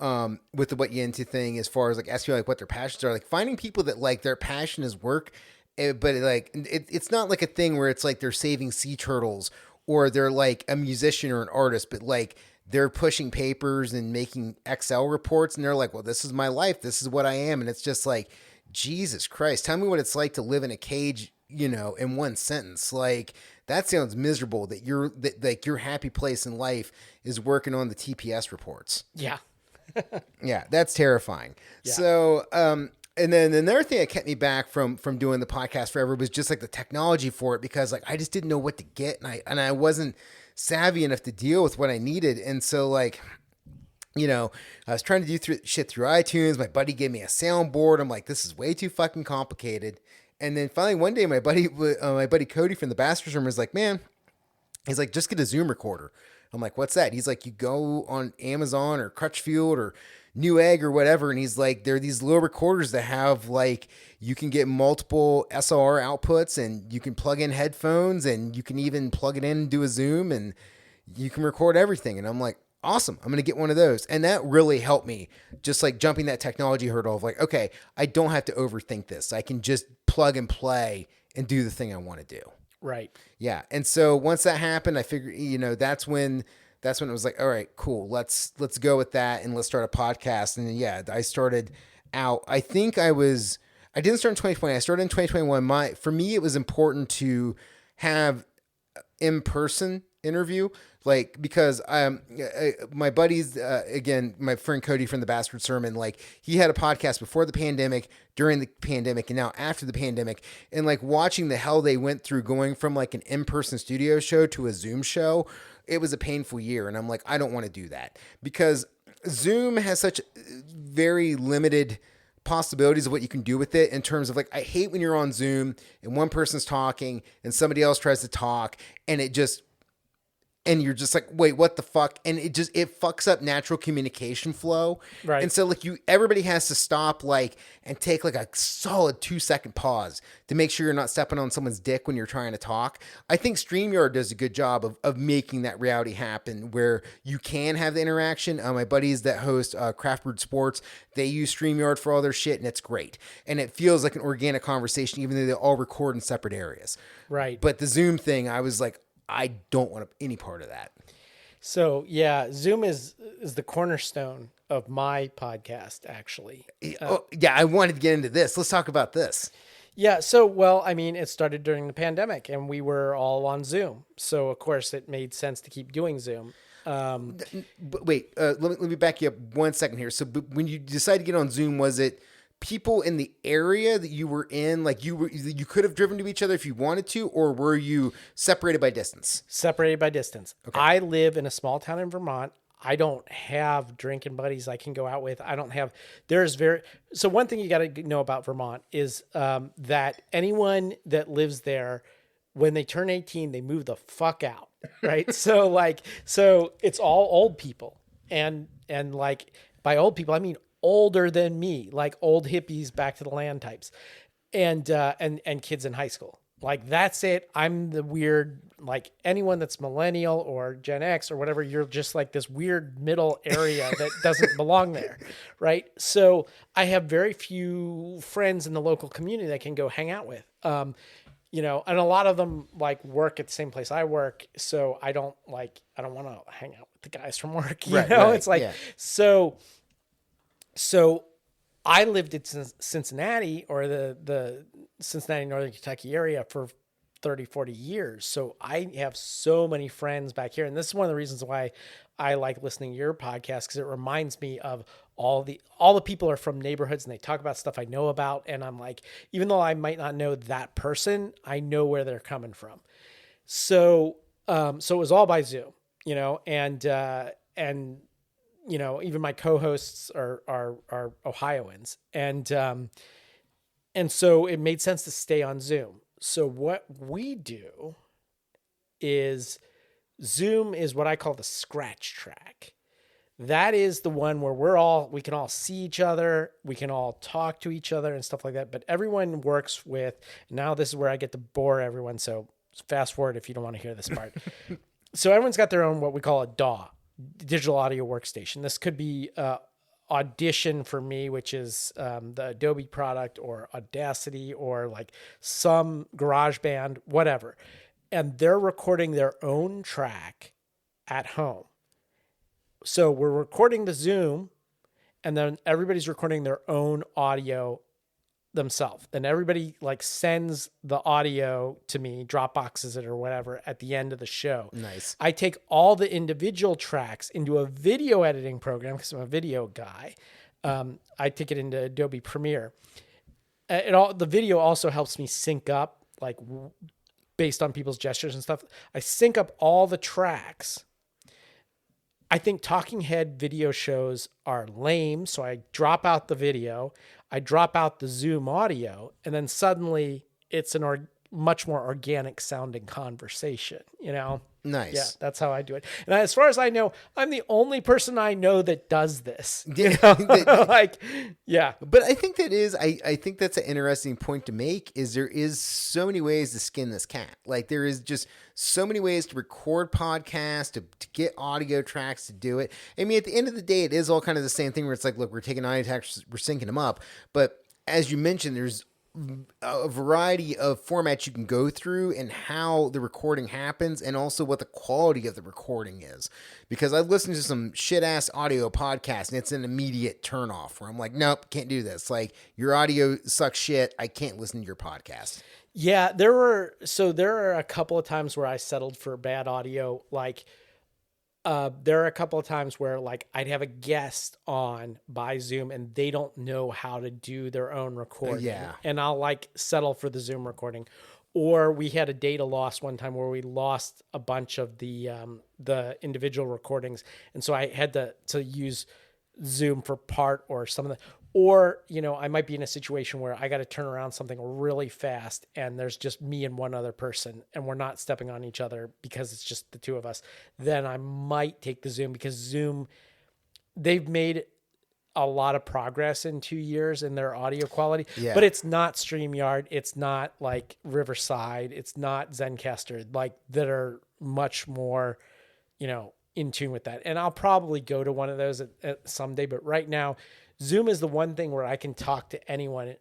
with the what you into thing, as far as like asking like what their passions are. Like finding people that like their passion is work, but like it's not like a thing where it's like they're saving sea turtles or they're like a musician or an artist, but like they're pushing papers and making Excel reports, and they're like, well, this is my life. This is what I am. And it's just like, Jesus Christ, tell me what it's like to live in a cage, in one sentence. Like that sounds miserable, that your happy place in life is working on the TPS reports. Yeah. Yeah. That's terrifying. Yeah. So, and then another thing that kept me back from doing the podcast forever was just like the technology for it, because like I just didn't know what to get, and I wasn't savvy enough to deal with what I needed. And so like, I was trying to do shit through iTunes. My buddy gave me a soundboard. I'm like, this is way too fucking complicated. And then finally one day, my buddy Cody from the Bastard Room was like, man, he's like, just get a Zoom recorder. I'm like, what's that? He's like, you go on Amazon or Crutchfield or Newegg or whatever. And he's like, there are these little recorders that have like, you can get multiple SLR outputs and you can plug in headphones and you can even plug it in and do a Zoom and you can record everything. And I'm like, awesome. I'm going to get one of those. And that really helped me, just like jumping that technology hurdle of like, okay, I don't have to overthink this. I can just plug and play and do the thing I want to do. Right. Yeah. And so once that happened, I figured, that's when it was like, all right, cool. Let's go with that and let's start a podcast. And then, yeah, I started out, I think I didn't start in 2020. I started in 2021. For me, it was important to have in-person interview, like, because my buddies, again, my friend Cody from the Bastard Sermon, like, he had a podcast before the pandemic, during the pandemic, and now after the pandemic, and like watching the hell they went through going from like an in-person studio show to a Zoom show, it was a painful year. And I'm like, I don't want to do that because Zoom has such very limited possibilities of what you can do with it in terms of like, I hate when you're on Zoom and one person's talking and somebody else tries to talk and you're just like, wait, what the fuck? And it fucks up natural communication flow. Right. And so like everybody has to stop like and take like a solid 2-second pause to make sure you're not stepping on someone's dick when you're trying to talk. I think StreamYard does a good job of making that reality happen where you can have the interaction. My buddies that host Craft Brewed Sports, they use StreamYard for all their shit and it's great. And it feels like an organic conversation, even though they all record in separate areas. Right. But the Zoom thing, I was like, I don't want any part of that. So yeah, Zoom is the cornerstone of my podcast, actually. Yeah, I wanted to get into this. Let's talk about this. Yeah. So, well, I mean, it started during the pandemic and we were all on Zoom. So of course it made sense to keep doing Zoom. But wait, let me back you up 1 second here. So when you decided to get on Zoom, was it people in the area that you were in, like you could have driven to each other if you wanted to, or were you separated by distance? Separated by distance. Okay. I live in a small town in Vermont. I don't have drinking buddies I can go out with. So one thing you got to know about Vermont is that anyone that lives there, when they turn 18, they move the fuck out. Right. So it's all old people and like by old people, I mean older than me, like old hippies, back to the land types, and kids in high school. Like that's it. I'm the weird, like anyone that's millennial or Gen X or whatever, you're just like this weird middle area that doesn't belong there. Right. So I have very few friends in the local community that I can go hang out with. And a lot of them like work at the same place I work. So I don't want to hang out with the guys from work. Right. It's like, yeah. So I lived in Cincinnati or the Cincinnati, Northern Kentucky area for 30, 40 years. So I have so many friends back here. And this is one of the reasons why I like listening to your podcast, because it reminds me of all the people are from neighborhoods and they talk about stuff I know about. And I'm like, even though I might not know that person, I know where they're coming from. So it was all by Zoom, and even my co-hosts are Ohioans, and so it made sense to stay on Zoom. So what we do is Zoom is what I call the scratch track. That is the one where we can all see each other, we can all talk to each other and stuff like that. But everyone works with, now this is where I get to bore everyone. So fast forward if you don't want to hear this part. So everyone's got their own, what we call a DAW, digital audio workstation. This could be Audition for me, which is the Adobe product, or Audacity, or like some GarageBand, whatever. And they're recording their own track at home. So we're recording the Zoom, and then everybody's recording their own audio themselves. Then everybody like sends the audio to me, Dropboxes it or whatever at the end of the show. Nice. I take all the individual tracks into a video editing program because I'm a video guy. I take it into Adobe Premiere. The video also helps me sync up like based on people's gestures and stuff. I sync up all the tracks. I think talking head video shows are lame, so I drop out the video, I drop out the Zoom audio, and then suddenly it's much more organic sounding conversation, you know? Nice. Yeah, that's how I do it. And as far as I know, I'm the only person I know that does this. Yeah. Like, yeah. But I think I think that's an interesting point to make, is there is so many ways to skin this cat. Like, there is just so many ways to record podcasts, to get audio tracks, to do it. I mean, at the end of the day, it is all kind of the same thing where it's like, look, we're taking audio tracks, we're syncing them up. But as you mentioned, there's a variety of formats you can go through and how the recording happens, and also what the quality of the recording is. Because I've listened to some shit ass audio podcasts and it's an immediate turn off where I'm like, nope, can't do this. Like, your audio sucks shit. I can't listen to your podcast. Yeah, there are a couple of times where I settled for bad audio. Like, there are a couple of times where, like, I'd have a guest on by Zoom and they don't know how to do their own recording. Yeah. And I'll like settle for the Zoom recording. Or we had a data loss one time where we lost a bunch of the individual recordings. And so I had to use Zoom for part or some of the, or, you know, I might be in a situation where I got to turn around something really fast and there's just me and one other person and we're not stepping on each other because it's just the two of us. Then I might take the Zoom, because Zoom, they've made a lot of progress in 2 years in their audio quality, but it's not StreamYard. It's not like Riverside. It's not Zencaster, like, that are much more, you know, in tune with that. And I'll probably go to one of those at someday, but right now, Zoom is the one thing where I can talk to anyone,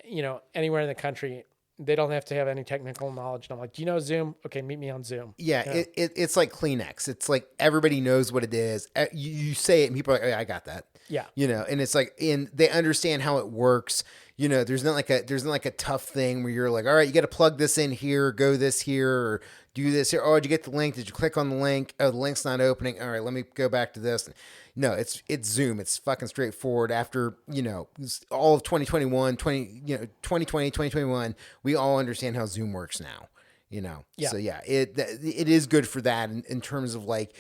you know, anywhere in the country. They don't have to have any technical knowledge. And I'm like, do you know Zoom? Okay, meet me on Zoom. Yeah, you know? It's like Kleenex. It's like everybody knows what it is. You say it and people are like, oh, I got that. Yeah. You know, and it's like, and they understand how it works. You know, there's not like a tough thing where you're like, all right, you got to plug this in here, go this here, or do this here. Oh, did you get the link? Did you click on the link? Oh, the link's not opening. All right, let me go back to this. No, it's Zoom. It's fucking straightforward. After, you know, all of 2020, 2021, we all understand how Zoom works now, you know? Yeah. So yeah, it is good for that in terms of, like,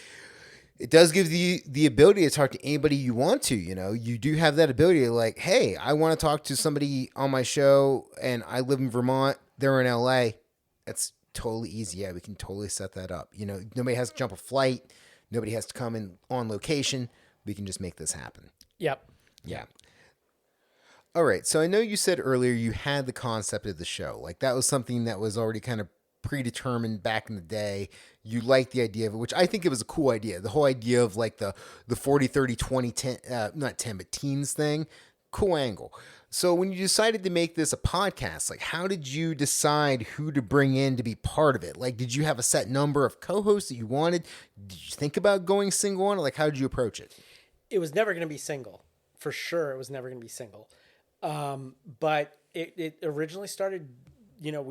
it does give you the ability to talk to anybody you want to. You know, you do have that ability to, like, hey, I want to talk to somebody on my show and I live in Vermont, they're in LA. That's totally easy. Yeah, we can totally set that up. You know, nobody has to jump a flight. Nobody has to come in on location. We can just make this happen. Yep. Yeah. All right. So I know you said earlier you had the concept of the show. Like, that was something that was already kind of predetermined back in the day. You liked the idea of it, which I think it was a cool idea. The whole idea of, like, the 40, 30, 20, 10, not 10, but teens thing. Cool angle. So when you decided to make this a podcast, like, how did you decide who to bring in to be part of it? Like, did you have a set number of co-hosts that you wanted? Did you think about going single on it? Like, how did you approach it? It was never going to be single. For sure, it was never going to be single. But it originally started, you know,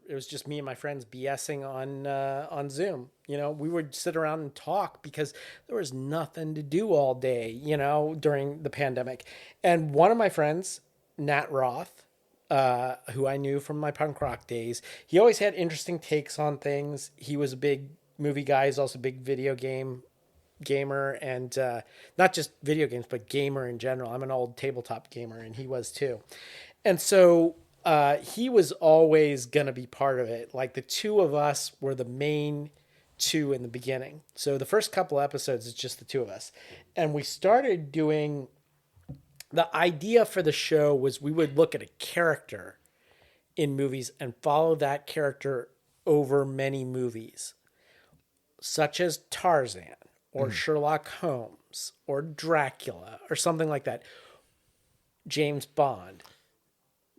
it was just me and my friends BSing on Zoom. You know, we would sit around and talk because there was nothing to do all day, you know, during the pandemic. And one of my friends, Nat Roth, who I knew from my punk rock days, he always had interesting takes on things. He was a big movie guy. He's also a big video gamer, and not just video games, but gamer in general. I'm an old tabletop gamer, and he was too. And so he was always going to be part of it. Like, the two of us were the main two in the beginning. So the first couple episodes, it's just the two of us. And we started doing, the idea for the show was we would look at a character in movies and follow that character over many movies, such as Tarzan, or Sherlock Holmes, or Dracula, or something like that, James Bond.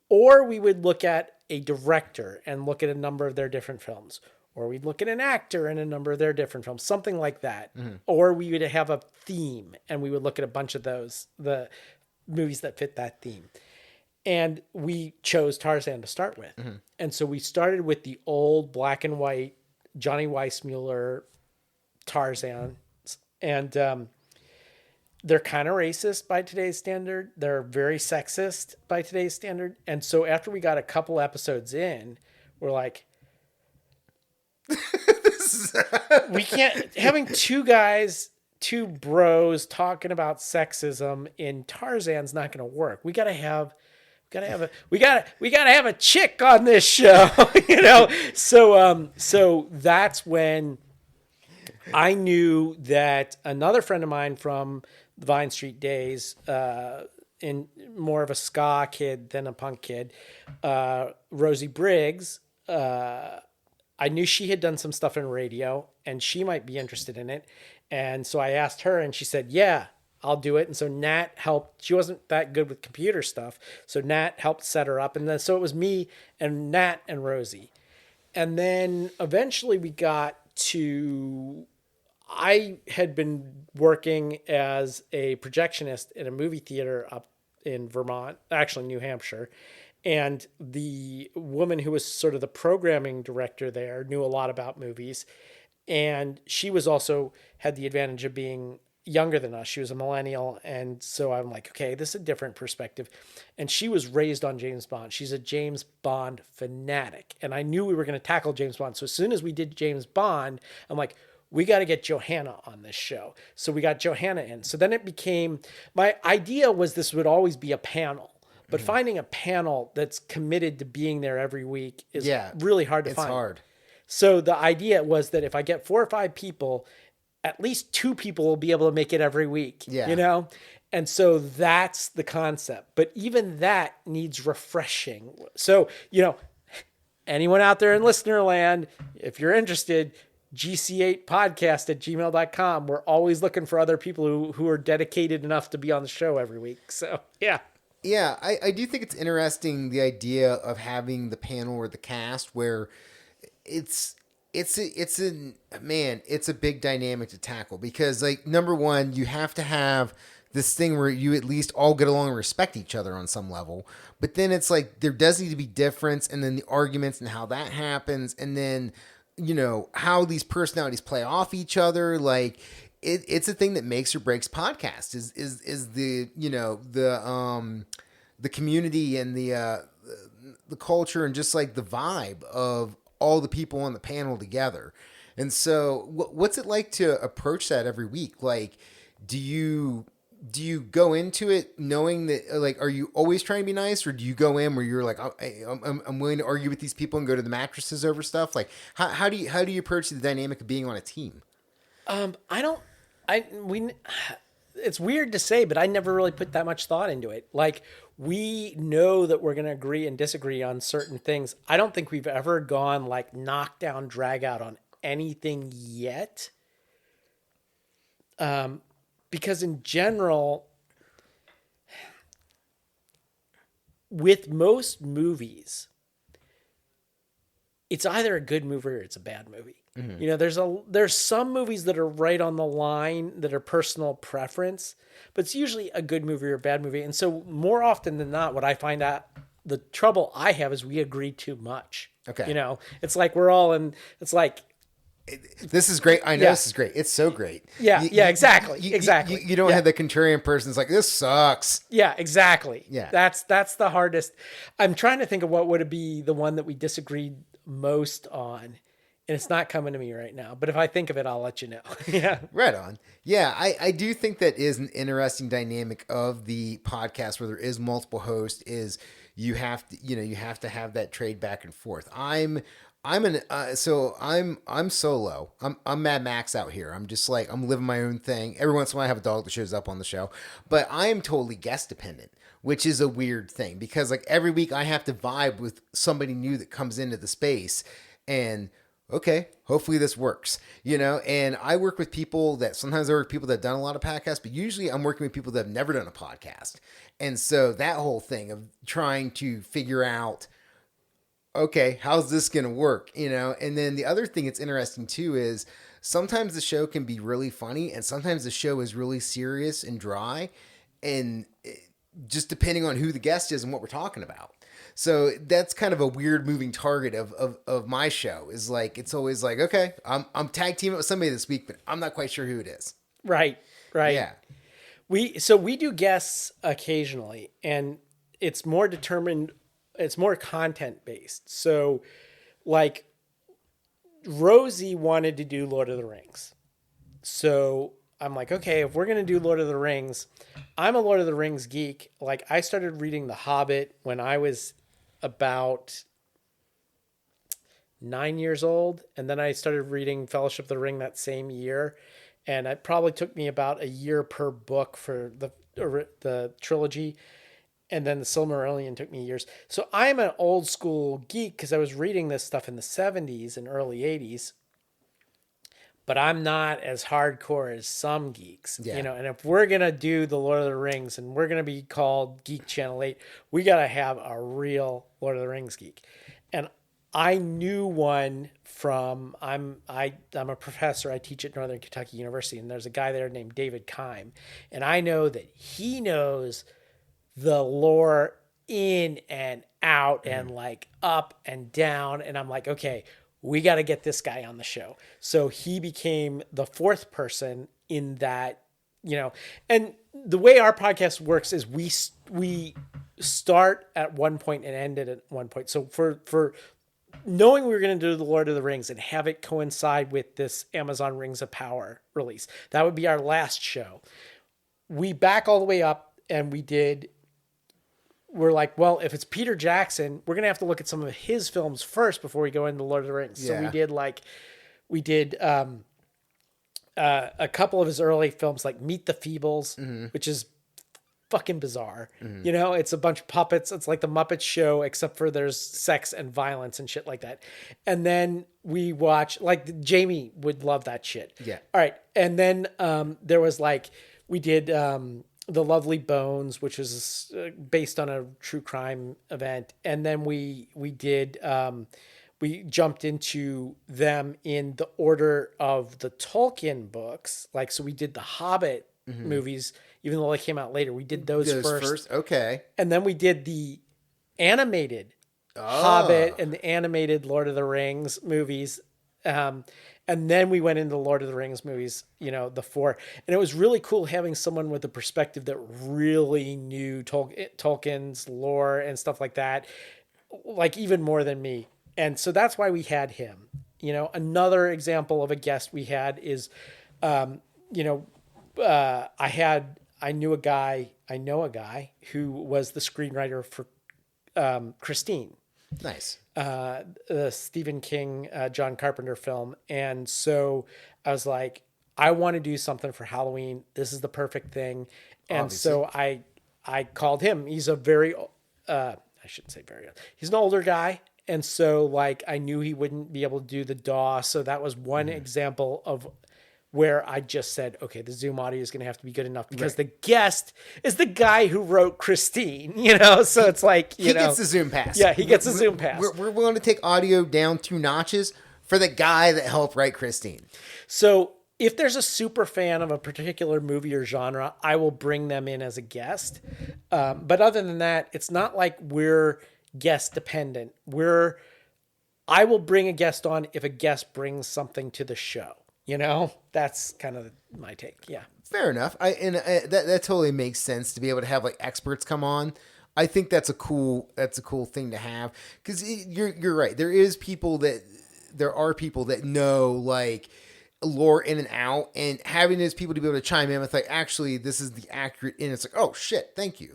Or we would look at a director and look at a number of their different films. Or we'd look at an actor in a number of their different films, something like that. Mm-hmm. Or we would have a theme, and we would look at a bunch of those, the movies that fit that theme. And we chose Tarzan to start with. Mm-hmm. And so we started with the old black and white Johnny Weissmuller Tarzan. And they're kind of racist by today's standard. They're very sexist by today's standard. And so after we got a couple episodes in, we're like, We can't having two bros talking about sexism in Tarzan's not going to work. We gotta have a chick on this show, So that's when I knew that another friend of mine from the Vine Street days, in more of a ska kid than a punk kid, Rosie Briggs. I knew she had done some stuff in radio and she might be interested in it. And so I asked her and she said, yeah, I'll do it. And so Nat helped. She wasn't that good with computer stuff. So Nat helped set her up. And then, so it was me and Nat and Rosie. And then eventually we got to, I had been working as a projectionist in a movie theater up in Vermont, actually New Hampshire. And the woman who was sort of the programming director there knew a lot about movies. And she was also had the advantage of being younger than us. She was a millennial. And so I'm like, okay, this is a different perspective. And she was raised on James Bond. She's a James Bond fanatic. And I knew we were going to tackle James Bond. So as soon as we did James Bond, I'm like, we got to get Johanna on this show. So we got Johanna in. So then it became, my idea was this would always be a panel. But finding a panel that's committed to being there every week is really hard to find. It's hard. So the idea was that if I get 4 or 5 people, at least 2 people will be able to make it every week. Yeah. And so that's the concept. But even that needs refreshing. So, anyone out there in listener land, if you're interested, gc8podcast@gmail.com. We're always looking for other people who are dedicated enough to be on the show every week. So, yeah. Yeah, I do think it's interesting, the idea of having the panel or the cast where it's a big dynamic to tackle because, like, number one, you have to have this thing where you at least all get along and respect each other on some level. But then it's like there does need to be difference, and then the arguments and how that happens, and then how these personalities play off each other. Like it's a thing that makes or breaks podcasts is the the community and the culture and just like the vibe of all the people on the panel together. And so what's it like to approach that every week? Like, do you go into it knowing that, like, are you always trying to be nice, or do you go in where you're like, I'm willing to argue with these people and go to the mattresses over stuff? Like, how do you approach the dynamic of being on a team? It's weird to say, but I never really put that much thought into it. Like, we know that we're going to agree and disagree on certain things. I don't think we've ever gone like knock down, drag out on anything yet. Because in general, with most movies, it's either a good movie or it's a bad movie. Mm-hmm. There's some movies that are right on the line that are personal preference, but it's usually a good movie or a bad movie. And so more often than not, what I find out, the trouble I have is we agree too much. Okay. It's like we're all in, it's like, this is great. I know this is great. It's so great. Yeah, exactly. Exactly. You don't have the contrarian person. It's like, this sucks. Yeah, exactly. Yeah. That's the hardest. I'm trying to think of what would it be the one that we disagreed most on, and it's not coming to me right now. But if I think of it, I'll let you know. Yeah. Right on. Yeah, I do think that is an interesting dynamic of the podcast where there is multiple hosts. Is you have to have that trade back and forth. I'm solo. I'm Mad Max out here. I'm just like, I'm living my own thing. Every once in a while I have a dog that shows up on the show, but I am totally guest dependent, which is a weird thing because like every week I have to vibe with somebody new that comes into the space and okay, hopefully this works, and I work with people that sometimes I work with people that have done a lot of podcasts, but usually I'm working with people that have never done a podcast. And so that whole thing of trying to figure out, okay, how's this going to work? And then the other thing that's interesting too is sometimes the show can be really funny and sometimes the show is really serious and dry, and just depending on who the guest is and what we're talking about. So that's kind of a weird moving target of my show is like, it's always like, okay, I'm tag teaming with somebody this week, but I'm not quite sure who it is. Right. Yeah. We do guests occasionally, and it's more determined. It's more content based. So like Rosie wanted to do Lord of the Rings. So I'm like, okay, if we're going to do Lord of the Rings, I'm a Lord of the Rings geek. Like, I started reading The Hobbit when I was about 9 years old. And then I started reading Fellowship of the Ring that same year. And it probably took me about a year per book for the trilogy. And then the Silmarillion took me years. So I'm an old school geek because I was reading this stuff in the 70s and early 80s. But I'm not as hardcore as some geeks, Yeah. And if we're going to do the Lord of the Rings and we're going to be called Geek Channel 8, we got to have a real Lord of the Rings geek. And I knew one from, I'm a professor. I teach at Northern Kentucky University, and there's a guy there named David Kime. And I know that he knows the lore in and out and like up and down. And I'm like, okay, we got to get this guy on the show. So he became the fourth person in that, and the way our podcast works is we start at one point and end it at one point. So for knowing we were going to do the Lord of the Rings and have it coincide with this Amazon Rings of Power release, that would be our last show. We back all the way up and we're like, well, if it's Peter Jackson, we're going to have to look at some of his films first before we go into Lord of the Rings. Yeah. So we did a couple of his early films like Meet the Feebles, which is fucking bizarre. It's a bunch of puppets. It's like the Muppet Show, except for there's sex and violence and shit like that. And then we watch, like, Jamie would love that shit. Yeah. All right. And then there was we did The Lovely Bones, which was based on a true crime event. And then we jumped into them in the order of the Tolkien books. So we did the Hobbit movies, even though they came out later. We did those first. Okay. And then we did the animated Hobbit and the animated Lord of the Rings movies. And then we went into the Lord of the Rings movies, the four. And it was really cool having someone with a perspective that really knew Tolkien's lore and stuff like that, like even more than me. And so that's why we had him. Another example of a guest we had is, I know a guy who was the screenwriter for Christine. Nice. The Stephen King, John Carpenter film. And so I was like, I want to do something for Halloween. This is the perfect thing. And Obviously. so I called him. He's a very, I shouldn't say very, he's an older guy. And so I knew he wouldn't be able to do the DAW. So that was one example of where I just said, okay, the Zoom audio is going to have to be good enough because the guest is the guy who wrote Christine, so it's like, he gets the Zoom pass. Yeah, he gets the Zoom pass. We're willing to take audio down 2 notches for the guy that helped write Christine. So if there's a super fan of a particular movie or genre, I will bring them in as a guest. But other than that, it's not like we're guest dependent. I will bring a guest on if a guest brings something to the show. That's kind of my take. Yeah. Fair enough. That totally makes sense to be able to have experts come on. I think that's a cool thing to have because you're right. There are people that know lore in and out, and having those people to be able to chime in with actually this is the accurate, and it's oh shit, thank you,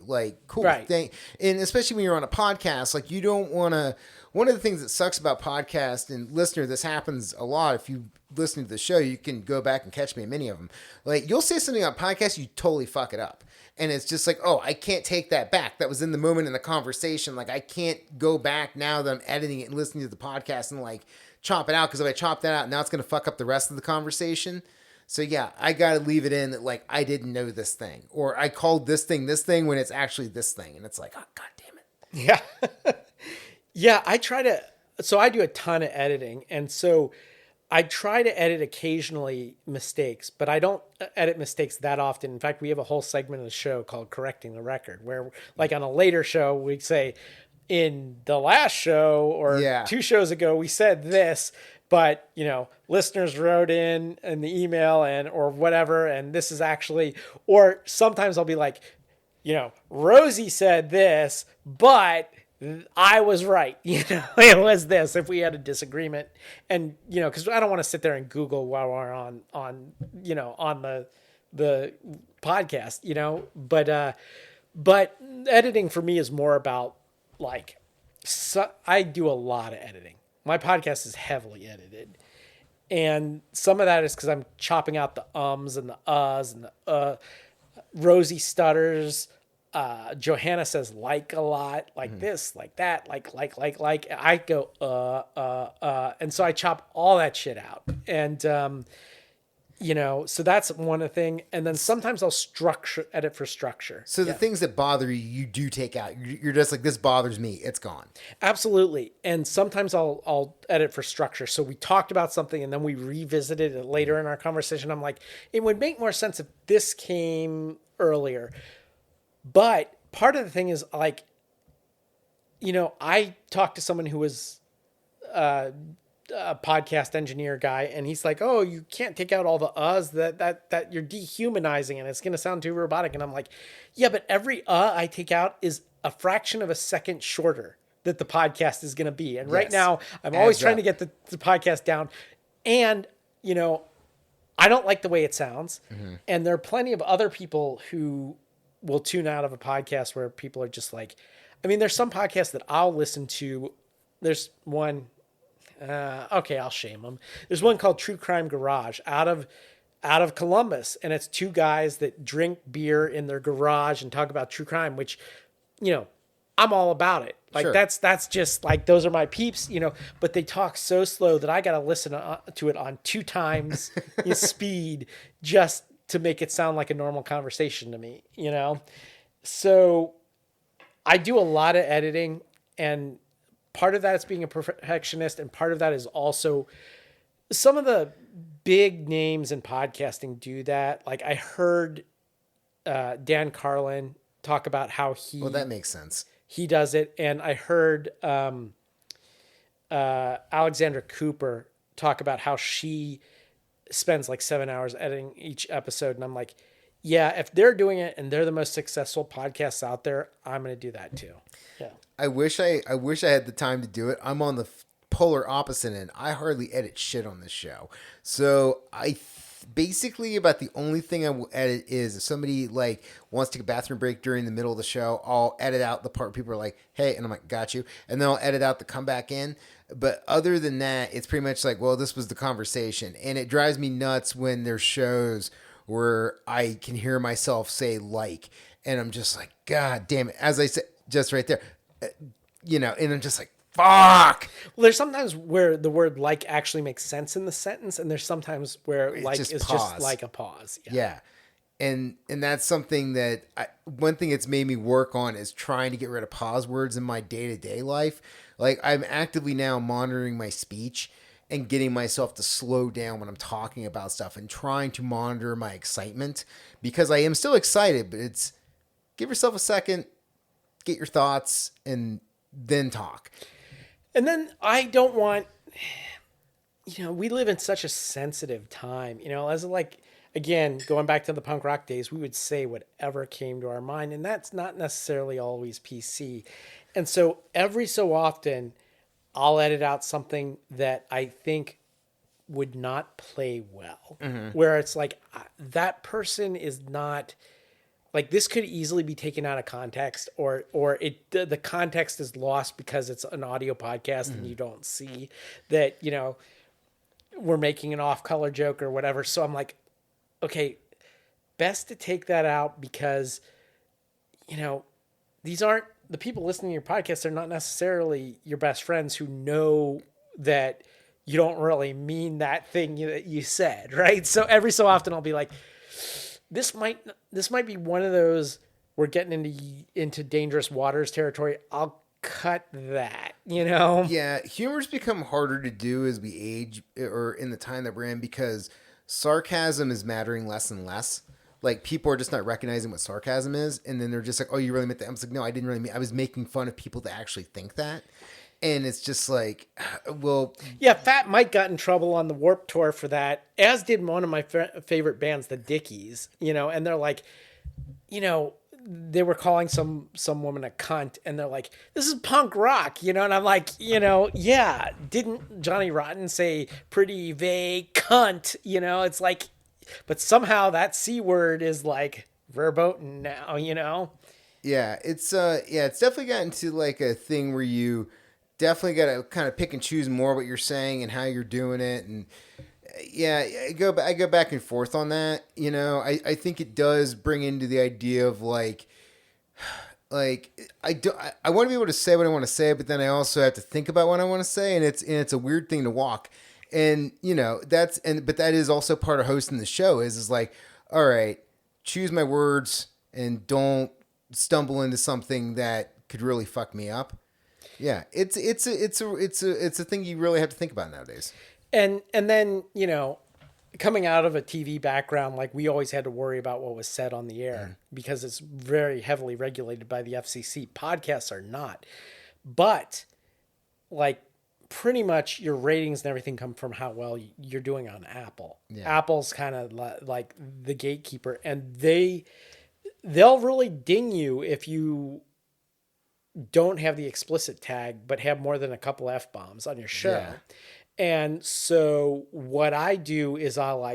cool. Right. And especially when you're on a podcast, you don't want to. One of the things that sucks about podcasts, and listener, this happens a lot. If you listen to the show, you can go back and catch me in many of them. You'll say something on podcast, you totally fuck it up. And it's just oh, I can't take that back. That was in the moment in the conversation. I can't go back now that I'm editing it and listening to the podcast and chop it out. Because if I chop that out, now it's going to fuck up the rest of the conversation. So yeah, I got to leave it in that I didn't know this thing. Or I called this thing when it's actually this thing. And it's oh, God damn it. Yeah. Yeah, I do a ton of editing. And so I try to edit occasionally mistakes, but I don't edit mistakes that often. In fact, we have a whole segment of the show called Correcting the Record, where on a later show, we say, in the last show or 2 shows ago, we said this, but listeners wrote in the email or whatever, and this is actually, or sometimes I'll be Rosie said this, but I was right. It was this. If we had a disagreement, and because I don't want to sit there and Google while we're on on the podcast, but editing for me is more about like, I do a lot of editing. My podcast is heavily edited, and some of that is because I'm chopping out the ums and the uhs and the Rosie stutters. Johanna says like a lot, like this, like that, like. I go and so I chop all that shit out, and so that's one thing. And then sometimes I'll edit for structure. So the things that bother you, you do take out. You're just like, this bothers me. It's gone. Absolutely. And sometimes I'll edit for structure. So we talked about something and then we revisited it later in our conversation. I'm like, it would make more sense if this came earlier. But part of the thing is like, I talked to someone who was a podcast engineer guy, and he's like, "Oh, you can't take out all the uhs that you're dehumanizing, and it's going to sound too robotic." And I'm like, "Yeah, but every I take out is a fraction of a second shorter that the podcast is going to be." And right now, I'm always trying to get the podcast down, and I don't like the way it sounds. And there are plenty of other people who will tune out of a podcast where people are just like, there's some podcasts that I'll listen to. There's one, okay, I'll shame them. There's one called True Crime Garage out of Columbus. And it's two guys that drink beer in their garage and talk about true crime, which, I'm all about it. Like Sure. that's just like, those are my peeps, but they talk so slow that I got to listen to it on 2 times speed just to make it sound like a normal conversation to me, So I do a lot of editing, and part of that is being a perfectionist, and part of that is also some of the big names in podcasting do that. Like I heard Dan Carlin talk about how Well, that makes sense. he does it, and I heard Alexandra Cooper talk about how she spends like 7 hours editing each episode, and I'm like, yeah, if they're doing it and they're the most successful podcasts out there, I'm going to do that too. Yeah. I wish I had the time to do it. I'm on the polar opposite end. I hardly edit shit on this show. So basically about the only thing I will edit is if somebody like wants to take a bathroom break during the middle of the show, I'll edit out the part where people are like, hey, and I'm like, got you. And then I'll edit out the come back in. But other than that, it's pretty much like, well, this was the conversation. And it drives me nuts when there's shows where I can hear myself say like, and I'm just like, God damn it. As I said, just right there, and I'm just like, fuck. Well, there's sometimes where the word like actually makes sense in the sentence, and there's sometimes where It's like just is pause. just like a pause. Yeah. And that's something that one thing it's made me work on is trying to get rid of pause words in my day-to-day life. Like I'm actively now monitoring my speech and getting myself to slow down when I'm talking about stuff and trying to monitor my excitement, because I am still excited, but it's give yourself a second, get your thoughts, and then talk. And then I don't want, we live in such a sensitive time, as like, again, going back to the punk rock days, we would say whatever came to our mind, and that's not necessarily always PC. And so every so often I'll edit out something that I think would not play well, where it's like, that person is not like, this could easily be taken out of context, or the context is lost because it's an audio podcast and you don't see that, we're making an off-color joke or whatever. So I'm like, okay, best to take that out, because, these aren't the people listening to your podcast. They're not necessarily your best friends who know that you don't really mean that thing that you said, right? So every so often I'll be like, this might be one of those, we're getting into dangerous waters territory. I'll cut that, Yeah, humor's become harder to do as we age, or in the time that we're in, because sarcasm is mattering less and less. Like, people are just not recognizing what sarcasm is, and then they're just like, oh, you really meant that? I was like, no, I didn't really mean, I was making fun of people that actually think that. And it's just like, well... Yeah, Fat Mike got in trouble on the Warped Tour for that, as did one of my favorite bands, the Dickies, and they're like, they were calling some woman a cunt, and they're like, this is punk rock, you know? And I'm like, yeah, didn't Johnny Rotten say pretty vague cunt, It's like, but somehow that C word is like verboten now, Yeah, it's definitely gotten to like a thing where you definitely got to kind of pick and choose more what you're saying and how you're doing it, and yeah, I go back and forth on that. I think it does bring into the idea of like I want to be able to say what I want to say, but then I also have to think about what I want to say, and it's a weird thing to walk. And but that is also part of hosting the show is like, all right, choose my words and don't stumble into something that could really fuck me up. Yeah, it's a thing you really have to think about nowadays. And then, coming out of a TV background, like we always had to worry about what was said on the air because it's very heavily regulated by the FCC. Podcasts are not. But like pretty much your ratings and everything come from how well you're doing on Apple. Yeah. Apple's kind of like the gatekeeper, and they'll really ding you if you don't have the explicit tag but have more than a couple F-bombs on your show. Yeah. And so what I do is I'll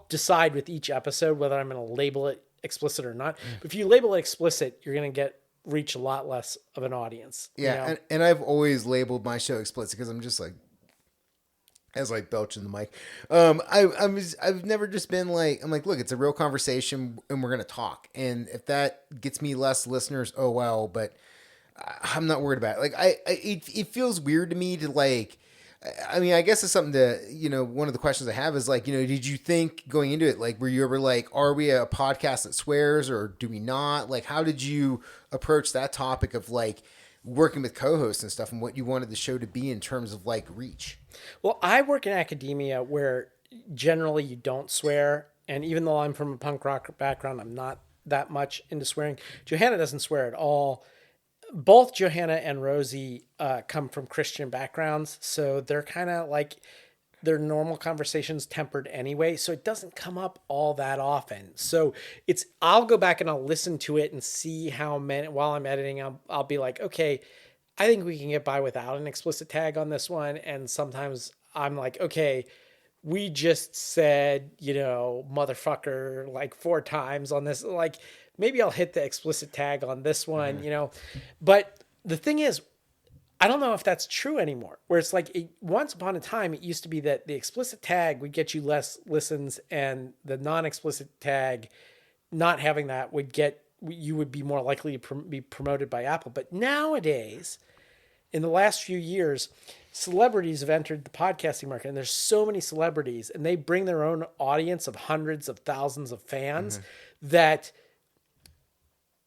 decide with each episode whether I'm going to label it explicit or not. But if you label it explicit, you're going to reach a lot less of an audience. Yeah, and I've always labeled my show explicit because I'm just like, as like belch in the mic. I've never just been like, I'm like, look, it's a real conversation and we're going to talk. And if that gets me less listeners, oh well, but I'm not worried about it. Like it feels weird to me to like, I mean, I guess it's something to, one of the questions I have is like, did you think going into it, like, were you ever like, are we a podcast that swears or do we not? Like, how did you approach that topic of like working with co-hosts and stuff and what you wanted the show to be in terms of like reach? Well, I work in academia where generally you don't swear. And even though I'm from a punk rock background, I'm not that much into swearing. Johanna doesn't swear at all. Both Johanna and Rosie come from Christian backgrounds, so they're kind of like their normal conversations tempered anyway, so it doesn't come up all that often. So I'll go back and I'll listen to it and see how many, while I'm editing, I'll be like, okay, I think we can get by without an explicit tag on this one. And sometimes I'm like, okay, we just said, motherfucker like 4 times on this, like, maybe I'll hit the explicit tag on this one, But the thing is, I don't know if that's true anymore. Where it's like once upon a time, it used to be that the explicit tag would get you less listens, and the non-explicit tag, not having that, you would be more likely to be promoted by Apple. But nowadays, in the last few years, celebrities have entered the podcasting market, and there's so many celebrities, and they bring their own audience of hundreds of thousands of fans that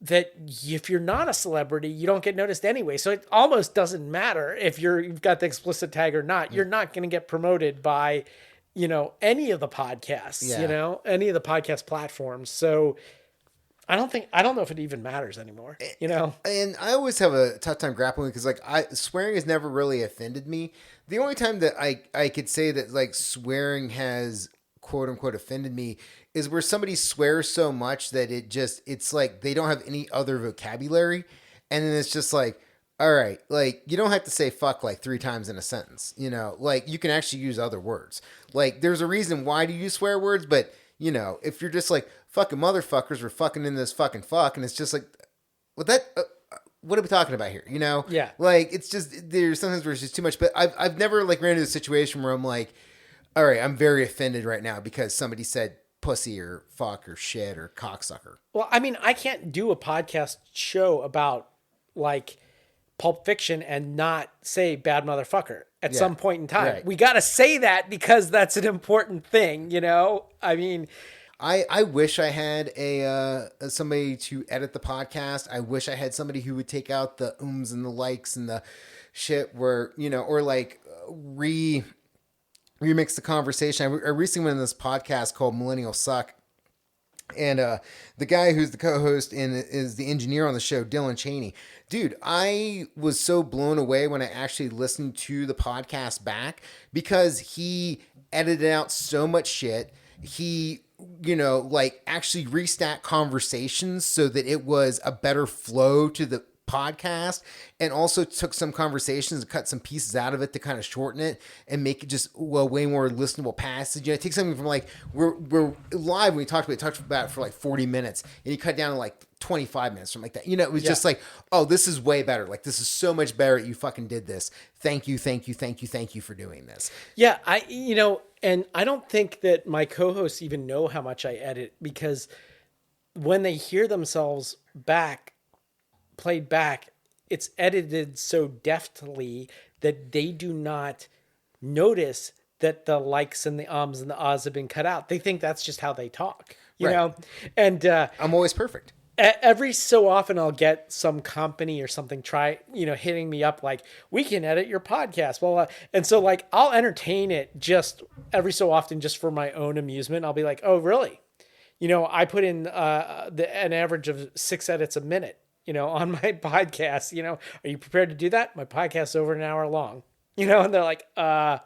if you're not a celebrity, you don't get noticed anyway. So it almost doesn't matter if you've got the explicit tag or not. You're not going to get promoted by, any of the podcasts, any of the podcast platforms. So I don't know if it even matters anymore, And I always have a tough time grappling because like swearing has never really offended me. The only time that I could say that like swearing has quote unquote offended me is where somebody swears so much that it's like they don't have any other vocabulary. And then it's just like, all right, like you don't have to say fuck like 3 times in a sentence, like you can actually use other words. Like there's a reason why do you swear words, but if you're just like fucking motherfuckers, we're fucking in this fucking fuck. And it's just like, well, what are we talking about here? Yeah. Like it's just, there's sometimes where it's just too much, but I've never like ran into a situation where I'm like, all right, I'm very offended right now because somebody said pussy or fuck or shit or cocksucker. Well, I mean, I can't do a podcast show about like Pulp Fiction and not say bad motherfucker at some point in time. Right. We got to say that because that's an important thing, I mean, I wish I had somebody to edit the podcast. I wish I had somebody who would take out the ums and the likes and the shit where, or like remix the conversation. I recently went on this podcast called Millennial Suck. And the guy who's the co-host and is the engineer on the show, Dylan Cheney. Dude, I was so blown away when I actually listened to the podcast back because he edited out so much shit. He like actually restack conversations so that it was a better flow to the podcast, and also took some conversations and cut some pieces out of it to kind of shorten it and make it just way more listenable passage. Take something from like we're live when we talked about it for like 40 minutes, and you cut down to like 25 minutes, something like that. It was just like, oh, this is way better. Like, this is so much better. You fucking did this. Thank you for doing this. Yeah, and I don't think that my co-hosts even know how much I edit, because when they hear themselves played back, it's edited so deftly that they do not notice that the likes and the ums and the ahs have been cut out. They think that's just how they talk, you know? And I'm always perfect. Every so often I'll get some company or something hitting me up like, we can edit your podcast. Well, and so like, I'll entertain it just every so often, just for my own amusement. I'll be like, oh, really? I put in an average of 6 edits a minute, on my podcast. Are you prepared to do that? My podcast's over an hour long, and they're like, oh.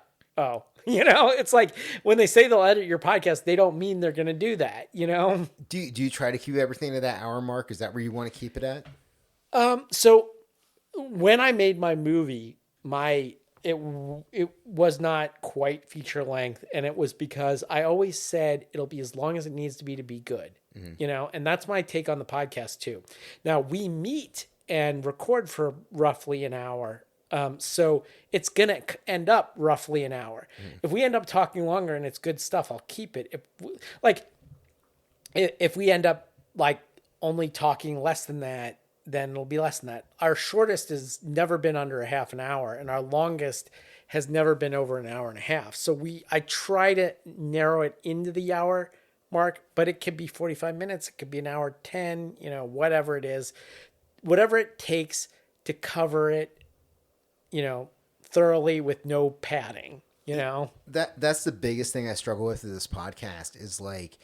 It's like when they say they'll edit your podcast, they don't mean they're going to do that, Do you try to keep everything to that hour mark? Is that where you want to keep it at? So when I made my movie, it was not quite feature length, and it was because I always said it'll be as long as it needs to be good, and that's my take on the podcast too. Now we meet and record for roughly an hour. So it's going to end up roughly an hour. If we end up talking longer and it's good stuff, I'll keep it. If we end up like only talking less than that, then it'll be less than that. Our shortest has never been under a half an hour, and our longest has never been over an hour and a half. So I try to narrow it into the hour mark, but it could be 45 minutes. It could be an hour 10, whatever it is, whatever it takes to cover it, thoroughly with no padding, That's the biggest thing I struggle with this podcast is like,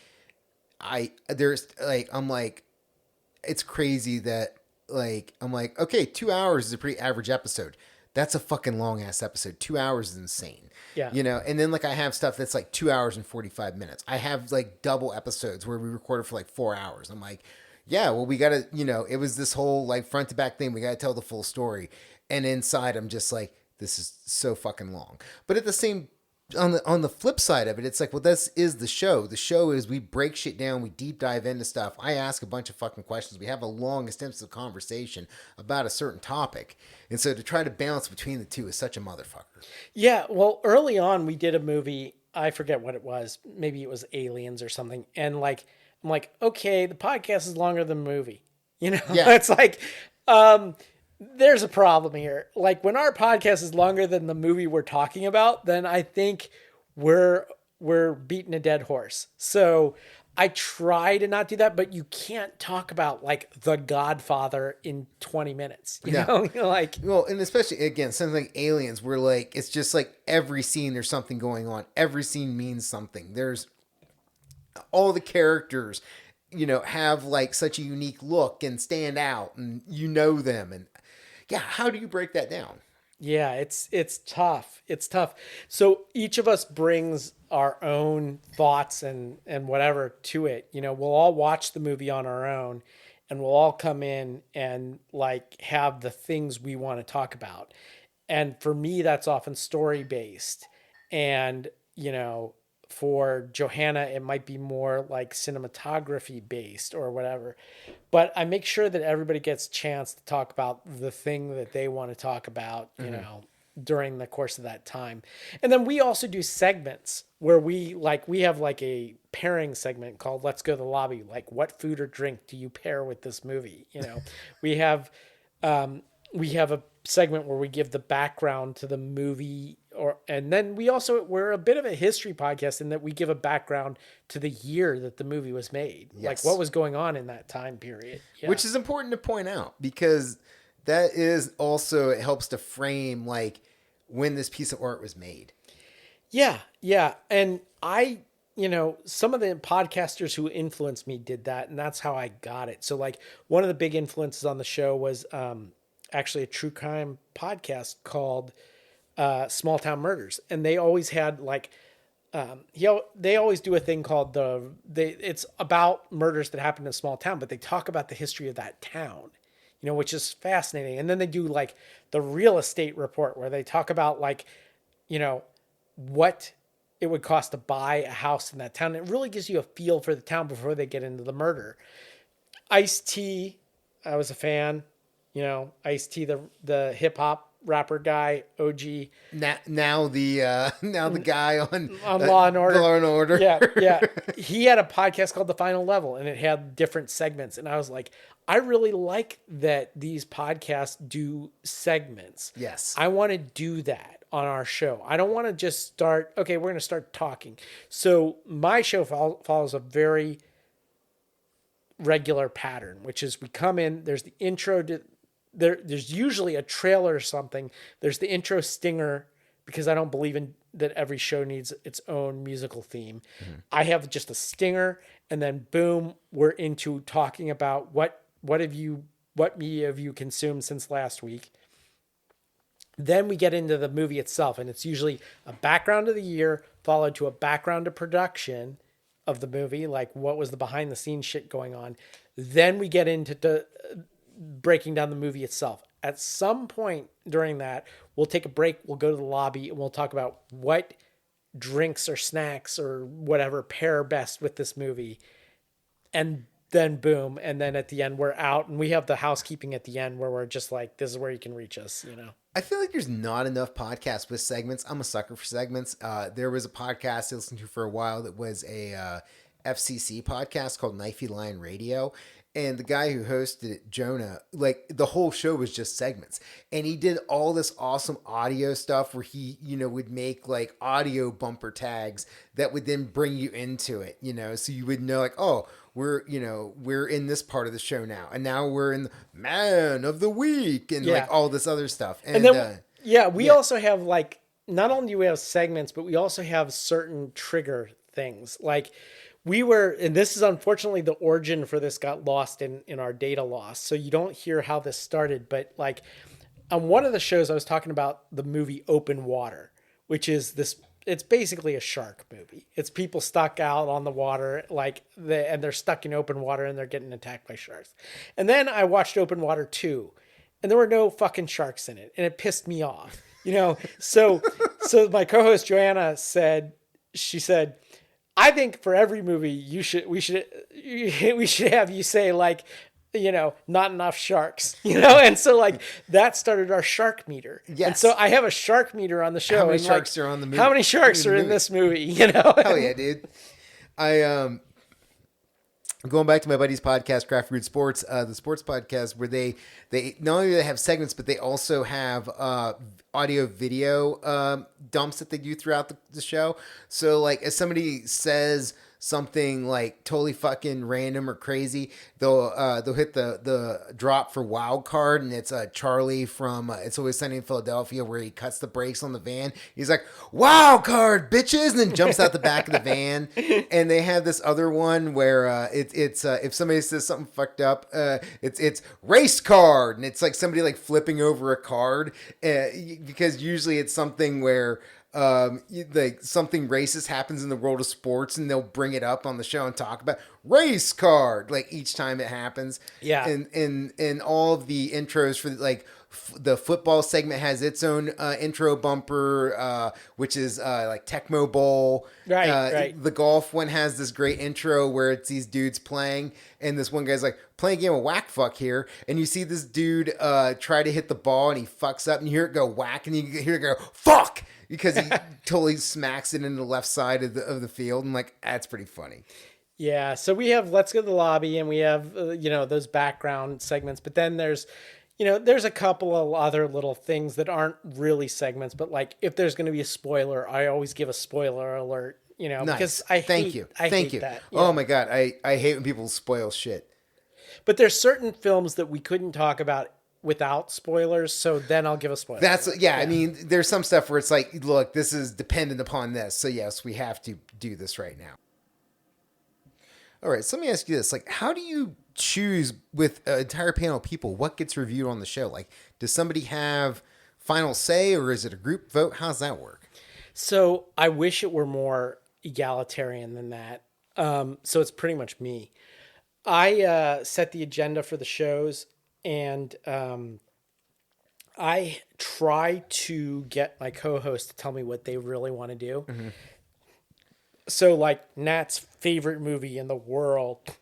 it's crazy that like, I'm like, okay, 2 hours is a pretty average episode. That's a fucking long ass episode. 2 hours is insane. Yeah. And then like I have stuff that's like 2 hours and 45 minutes. I have like double episodes where we recorded for like 4 hours. I'm like, yeah, well, we got to, it was this whole like front to back thing. We got to tell the full story. And inside, I'm just like, this is so fucking long. But at the same, on the flip side of it, it's like, well, this is the show. The show is we break shit down, we deep dive into stuff. I ask a bunch of fucking questions. We have a long, extensive conversation about a certain topic. And so to try to balance between the two is such a motherfucker. Yeah, well, early on, we did a movie. I forget what it was. Maybe it was Aliens or something. And like, I'm like, okay, the podcast is longer than the movie. Yeah. It's like, there's a problem here. Like when our podcast is longer than the movie we're talking about, then I think we're beating a dead horse. So I try to not do that, but you can't talk about like The Godfather in 20 minutes, you know? Like, well, and especially again, something like Aliens, where like, it's just like every scene, there's something going on. Every scene means something. There's all the characters, have like such a unique look and stand out and them. And yeah, how do you break that down? Yeah, it's tough. It's tough. So each of us brings our own thoughts and whatever to it. We'll all watch the movie on our own, and we'll all come in and like have the things we want to talk about. And for me, that's often story based. And, for Johanna, it might be more like cinematography based or whatever. But I make sure that everybody gets a chance to talk about the thing that they want to talk about, during the course of that time. And then we also do segments where we have like a pairing segment called Let's Go to the Lobby. Like, what food or drink do you pair with this movie? We have a segment where we give the background to the movie, and then we're a bit of a history podcast in that we give a background to the year that the movie was made. Yes. Like what was going on in that time period. Yeah. Which is important to point out because that is also, it helps to frame like when this piece of art was made. Yeah. Yeah. And some of the podcasters who influenced me did that, and that's how I got it. So like one of the big influences on the show was, actually a true crime podcast called Small Town Murders. And they always had like they always do a thing called it's about murders that happen in a small town, but they talk about the history of that town, which is fascinating. And then they do like the real estate report where they talk about like, what it would cost to buy a house in that town. It really gives you a feel for the town before they get into the murder. Ice-T, I was a fan, Ice-T, the hip hop rapper guy, OG. Now the guy on Law and Order. Law and Order. Yeah. He had a podcast called The Final Level, and it had different segments. And I was like, I really like that these podcasts do segments. Yes. I want to do that on our show. I don't want to just start, okay, we're going to start talking. So my show follows a very regular pattern, which is we come in, there's the intro to there's usually a trailer or something. There's the intro stinger, because I don't believe in that every show needs its own musical theme. Mm-hmm. I have just a stinger, and then boom, we're into talking about what media have you consumed since last week. Then we get into the movie itself, and it's usually a background of the year followed to a background of production of the movie, like what was the behind the scenes shit going on. Then we get into breaking down the movie itself. At some point during that, we'll take a break, we'll go to the lobby, and we'll talk about what drinks or snacks or whatever pair best with this movie. And then boom, and then at the end we're out, and we have the housekeeping at the end where we're just like, this is where you can reach us, I feel like there's not enough podcasts with segments. I'm a sucker for segments. There was a podcast I listened to for a while that was a FCC podcast called Knifey Lion Radio. And the guy who hosted it, Jonah, like the whole show was just segments. And he did all this awesome audio stuff where he, would make like audio bumper tags that would then bring you into it, so you would know like, oh, we're in this part of the show now. And now we're in the Man of the Week and like all this other stuff. And then, we also have like, not only do we have segments, but we also have certain trigger things. Like, and this is unfortunately the origin for this got lost in our data loss. So you don't hear how this started, but like on one of the shows I was talking about the movie Open Water, which is it's basically a shark movie. It's people stuck out on the water, and they're stuck in open water and they're getting attacked by sharks. And then I watched Open Water 2 and there were no fucking sharks in it. And it pissed me off, So my co-host Joanna said, I think for every movie we should have you say like, not enough sharks, and so like that started our shark meter. Yes. And so I have a shark meter on the show. How many sharks are on the movie? How many sharks are in this movie? Hell yeah, dude. Going back to my buddy's podcast, Craft Root Sports, the sports podcast, where they not only do they have segments, but they also have audio video dumps that they do throughout the show. So like if somebody says something like totally fucking random or crazy, they'll hit the drop for wild card, and it's Charlie from It's Always Sunny in Philadelphia, where he cuts the brakes on the van. He's like, wild card, bitches, and then jumps out the back of the van. And they have this other one where it's if somebody says something fucked up, it's race card, and it's like somebody like flipping over a card, because usually it's something where like something racist happens in the world of sports, and they'll bring it up on the show and talk about race card like each time it happens. Yeah. And all of the intros for like the football segment has its own intro bumper, which is like Tecmo Bowl. Right. The golf one has this great intro where it's these dudes playing, and this one guy's like, playing a game of whack fuck here, and you see this dude try to hit the ball, and he fucks up, and you hear it go whack, and you hear it go fuck, because he totally smacks it into the left side of the field, and like that's pretty funny. Yeah, so we have Let's Go to the Lobby, and we have those background segments, but then there's a couple of other little things that aren't really segments, but like if there's going to be a spoiler, I always give a spoiler alert, Nice. Because I Thank hate you. that. Oh my God, I hate when people spoil shit. But there's certain films that we couldn't talk about without spoilers, so then I'll give a spoiler. I mean, there's some stuff where it's like, look, this is dependent upon this, so yes, we have to do this right now. All right, so let me ask you this. Like, how do you choose with an entire panel of people what gets reviewed on the show? Like, does somebody have final say, or is it a group vote? How's that work? So I wish it were more egalitarian than that. So it's pretty much me. I set the agenda for the shows, and I try to get my co-host to tell me what they really want to do. So, like, Nat's favorite movie in the world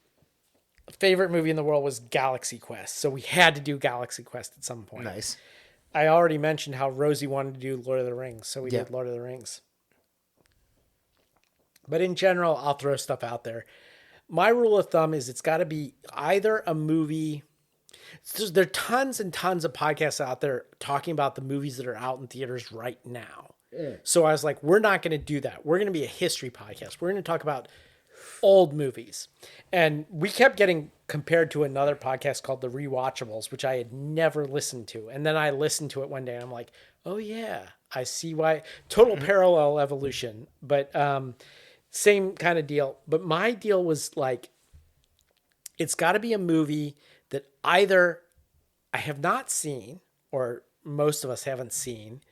was Galaxy Quest. So we had to do Galaxy Quest at some point. Nice. I already mentioned how Rosie wanted to do Lord of the Rings, so we Yeah. did Lord of the Rings. But in general, I'll throw stuff out there. My rule of thumb is it's got to be either a movie. There are tons and tons of podcasts out there talking about the movies that are out in theaters right now. So I was like, we're not going to do that. We're going to be a history podcast. We're going to talk about old movies. And we kept getting compared to another podcast called The Rewatchables, which I had never listened to. And then I listened to it one day and I'm like, oh yeah, I see why. Total parallel evolution, but same kind of deal. But my deal was like, it's got to be a movie that either I have not seen, or most of us haven't seen,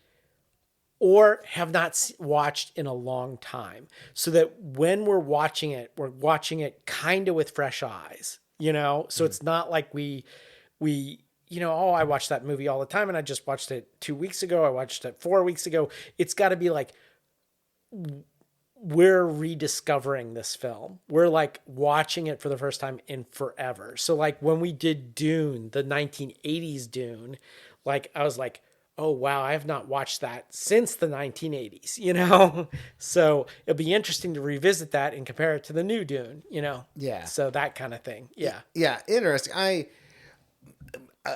or have not watched in a long time, so that when we're watching it kind of with fresh eyes, you know? So it's not like we, oh, I watched that movie all the time and I just watched it 2 weeks ago. I watched it 4 weeks ago. It's got to be like, we're rediscovering this film. We're like watching it for the first time in forever. So like when we did Dune, the 1980s Dune, like I was like, oh wow, I have not watched that since the 1980s, you know? So it'll be interesting to revisit that and compare it to the new Dune, you know? Yeah. So that kind of thing. Yeah. Yeah, interesting.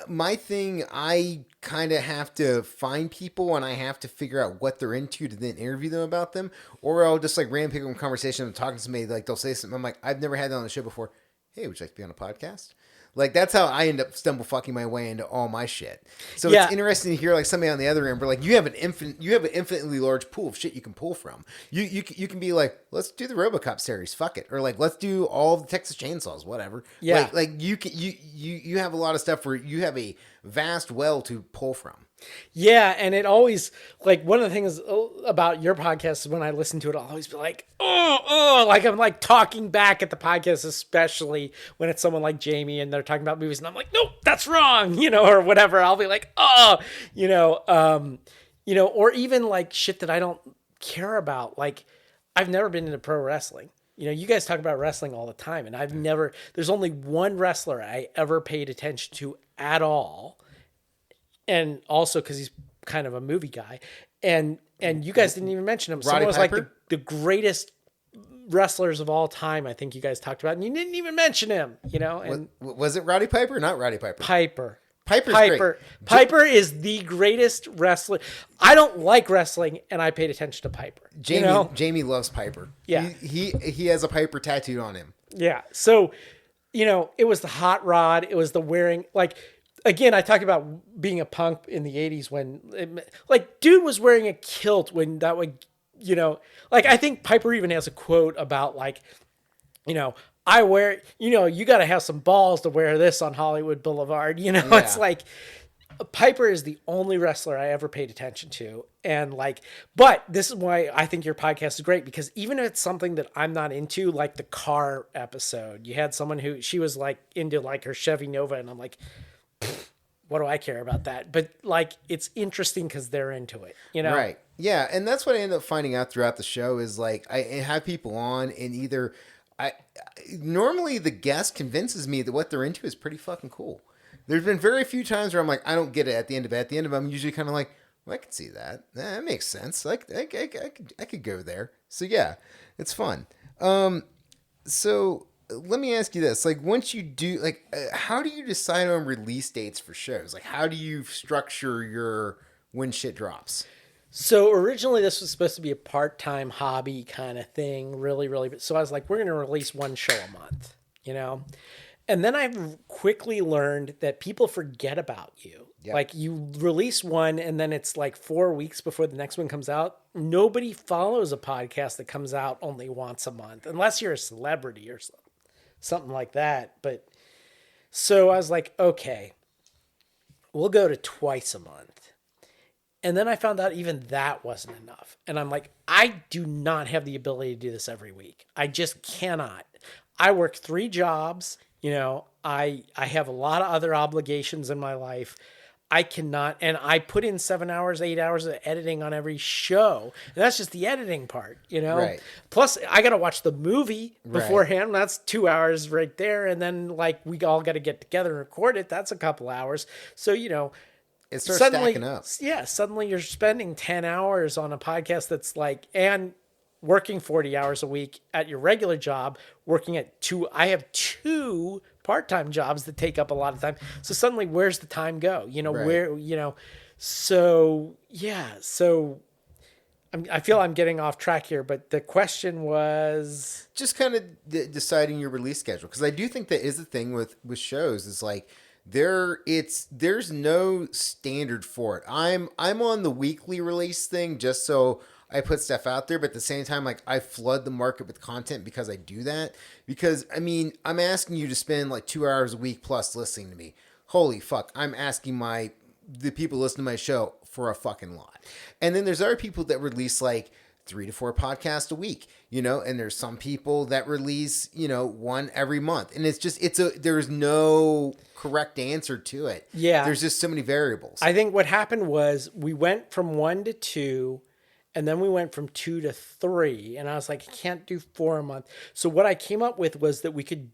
My thing, I kind of have to find people and I have to figure out what they're into to then interview them about them, or I'll just like random pick up a conversation and talking to somebody, like they'll say something. I'm like, I've never had that on the show before. Hey, would you like to be on a podcast? Like that's how I end up stumble fucking my way into all my shit. So Yeah. it's interesting to hear like somebody on the other end, where like you have an infinitely large pool of shit you can pull from. You can be like, let's do the RoboCop series, fuck it, or like let's do all of the Texas Chainsaws, whatever. Yeah. Like you have a lot of stuff where you have a vast well to pull from. Yeah, and it always, like, one of the things about your podcast is when I listen to it, I'll always be like, like I'm like talking back at the podcast, especially when it's someone like Jamie and they're talking about movies, and I'm like, nope, that's wrong, you know, or whatever. I'll be like, or even like shit that I don't care about. Like, I've never been into pro wrestling. You know, you guys talk about wrestling all the time, and there's only one wrestler I ever paid attention to at all. And also because he's kind of a movie guy, and you guys didn't even mention him. Someone was like the greatest wrestlers of all time. I think you guys talked about, and you didn't even mention him. You know, and Was it Roddy Piper? Not Roddy Piper. Piper's Great. Piper is the greatest wrestler. I don't like wrestling, and I paid attention to Piper. Jamie loves Piper. Yeah. He has a Piper tattooed on him. Yeah. So, it was the hot rod. It was the wearing, like. Again, I talk about being a punk in the 80s when, dude was wearing a kilt when that would, like, I think Piper even has a quote about, like, I wear, you got to have some balls to wear this on Hollywood Boulevard. Yeah. It's like, Piper is the only wrestler I ever paid attention to. And but this is why I think your podcast is great, because even if it's something that I'm not into, like the car episode, you had someone who, she was like into like her Chevy Nova, and I'm like, what do I care about that? But like, it's interesting because they're into it, Right. Yeah. And that's what I end up finding out throughout the show is like, I have people on, and either normally the guest convinces me that what they're into is pretty fucking cool. There's been very few times where I'm like, I don't get it at the end of it. At the end of it, I'm usually kind of like, well, I can see that. That makes sense. Like I could go there. So yeah, it's fun. So let me ask you this: like, once you do, like, how do you decide on release dates for shows? Like, how do you structure your when shit drops? So originally this was supposed to be a part-time hobby kind of thing, really. So I was like, we're going to release one show a month, And then I quickly learned that people forget about you. Yep. Like, you release one and then it's like 4 weeks before the next one comes out. Nobody follows a podcast that comes out only once a month, unless you're a celebrity or something like that. But so I was like, okay, we'll go to twice a month. And then I found out even that wasn't enough. And I'm like, I do not have the ability to do this every week. I just cannot. I work 3 jobs. You know, I have a lot of other obligations in my life. I cannot, and I put in 7 hours, 8 hours of editing on every show. And that's just the editing part, you know? Right. Plus, I got to watch the movie beforehand. That's 2 hours right there. And then, like, we all got to get together and record it. That's a couple hours. So, you know, It starts suddenly, stacking up. yeah, suddenly you're spending 10 hours on a podcast that's like, and working 40 hours a week at your regular job, working at 2. I have 2 part-time jobs that take up a lot of time. So suddenly, where's the time go? You know, where, you know, so yeah, so I feel I'm getting off track here, but the question was Just kind of deciding your release schedule. Because I do think that is the thing with shows is like, there's no standard for it. I'm on the weekly release thing just so I put stuff out there, but at the same time, like I flood the market with content because I do that. Because I mean, I'm asking you to spend like 2 hours a week plus listening to me. Holy fuck. I'm asking the people listening to my show for a fucking lot. And then there's other people that release like 3 to 4 podcasts a week, you know, and there's some people that release, you know, 1 every month. And it's just, there's no correct answer to it. Yeah. There's just so many variables. I think what happened was we went from 1 to 2, and then we went from 2 to 3, and I was like, I can't do 4 a month. So what I came up with was that we could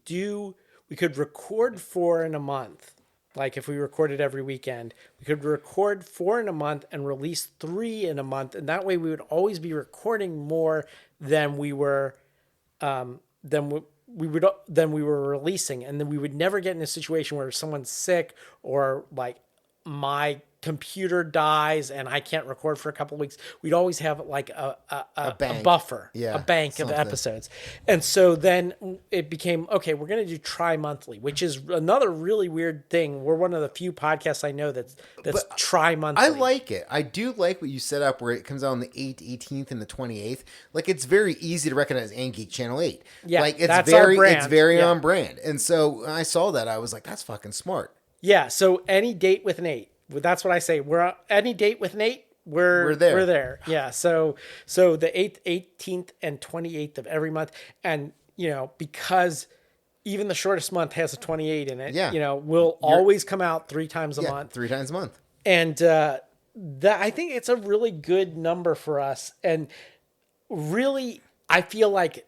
record 4 in a month. Like if we recorded every weekend, we could record 4 in a month and release 3 in a month. And that way we would always be recording more than we were, than we were releasing. And then we would never get in a situation where someone's sick or like my computer dies and I can't record for a couple of weeks. We'd always have like a buffer, a bank of episodes. And so then it became, okay, we're going to do tri-monthly, which is another really weird thing. We're one of the few podcasts I know that's tri-monthly. I like it. I do like what you set up where it comes out on the 18th and the 28th. Like it's very easy to recognize and Geek Channel 8. Yeah, like it's that's our brand. It's very on brand. And so when I saw that, I was like, that's fucking smart. Yeah. So any date with an 8. That's what I say. We're any date with Nate. We're there. We're there. Yeah. So the 8th, 18th, and 28th of every month, and you know because even the shortest month has a 28 in it. Yeah. You know we'll always come out 3 times a month. 3 times a month. And that I think it's a really good number for us. And really, I feel like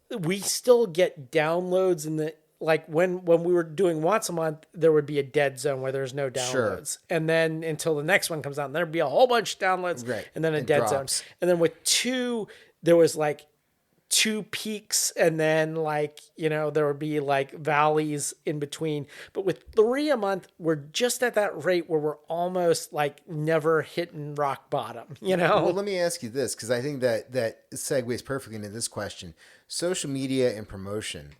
we still get downloads in the. Like when we were doing once a month, there would be a dead zone where there's no downloads. Sure. And then until the next one comes out, and there'd be a whole bunch of downloads and then a dead zone. And then with 2, there was like 2 peaks and then like, you know, there would be like valleys in between. But with 3 a month, we're just at that rate where we're almost like never hitting rock bottom, you know? Well, let me ask you this, because I think that segues perfectly into this question. Social media and promotion.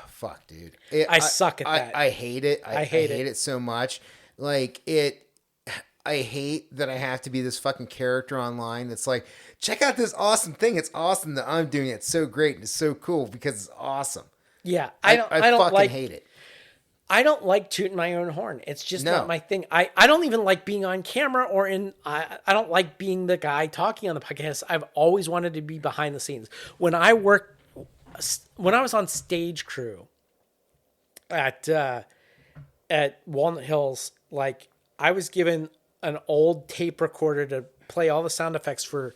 Fuck, dude. I suck at that. I hate it. I hate it so much. Like I hate that I have to be this fucking character online that's like, check out this awesome thing. It's awesome that I'm doing it. It's so great and it's so cool because it's awesome. Yeah. I fucking hate it. I don't like tooting my own horn. It's just not my thing. I don't even like being on camera or I don't like being the guy talking on the podcast. I've always wanted to be behind the scenes. When I was on stage crew at Walnut Hills, like I was given an old tape recorder to play all the sound effects for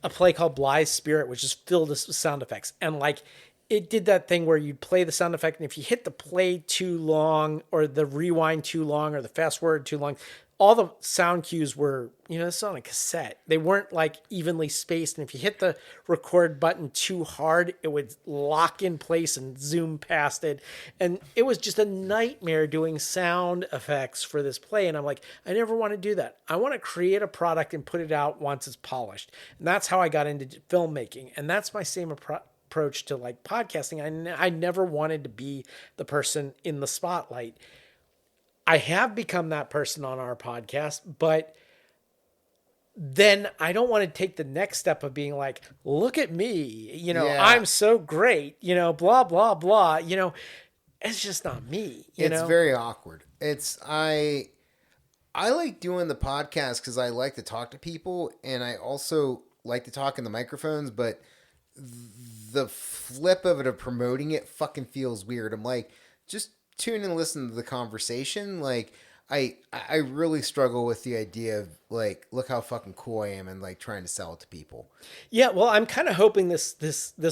a play called Bly's Spirit, which is filled with sound effects. And like it did that thing where you'd play the sound effect, and if you hit the play too long or the rewind too long or the fast forward too long, all the sound cues were, you know, it's on a cassette. They weren't like evenly spaced. And if you hit the record button too hard, it would lock in place and zoom past it. And it was just a nightmare doing sound effects for this play. And I'm like, I never want to do that. I want to create a product and put it out once it's polished. And that's how I got into filmmaking. And that's my same approach to like podcasting. I never wanted to be the person in the spotlight. I have become that person on our podcast, but then I don't want to take the next step of being like, look at me, you know, I'm so great, you know, blah, blah, blah, you know, it's just not me, you know? It's very awkward. I I like doing the podcast because I like to talk to people, and I also like to talk in the microphones, but the flip of it of promoting it fucking feels weird. I'm like, just tune and listen to the conversation. Like, I really struggle with the idea of like, look how fucking cool I am, and like trying to sell it to people. Yeah, well, I'm kind of hoping this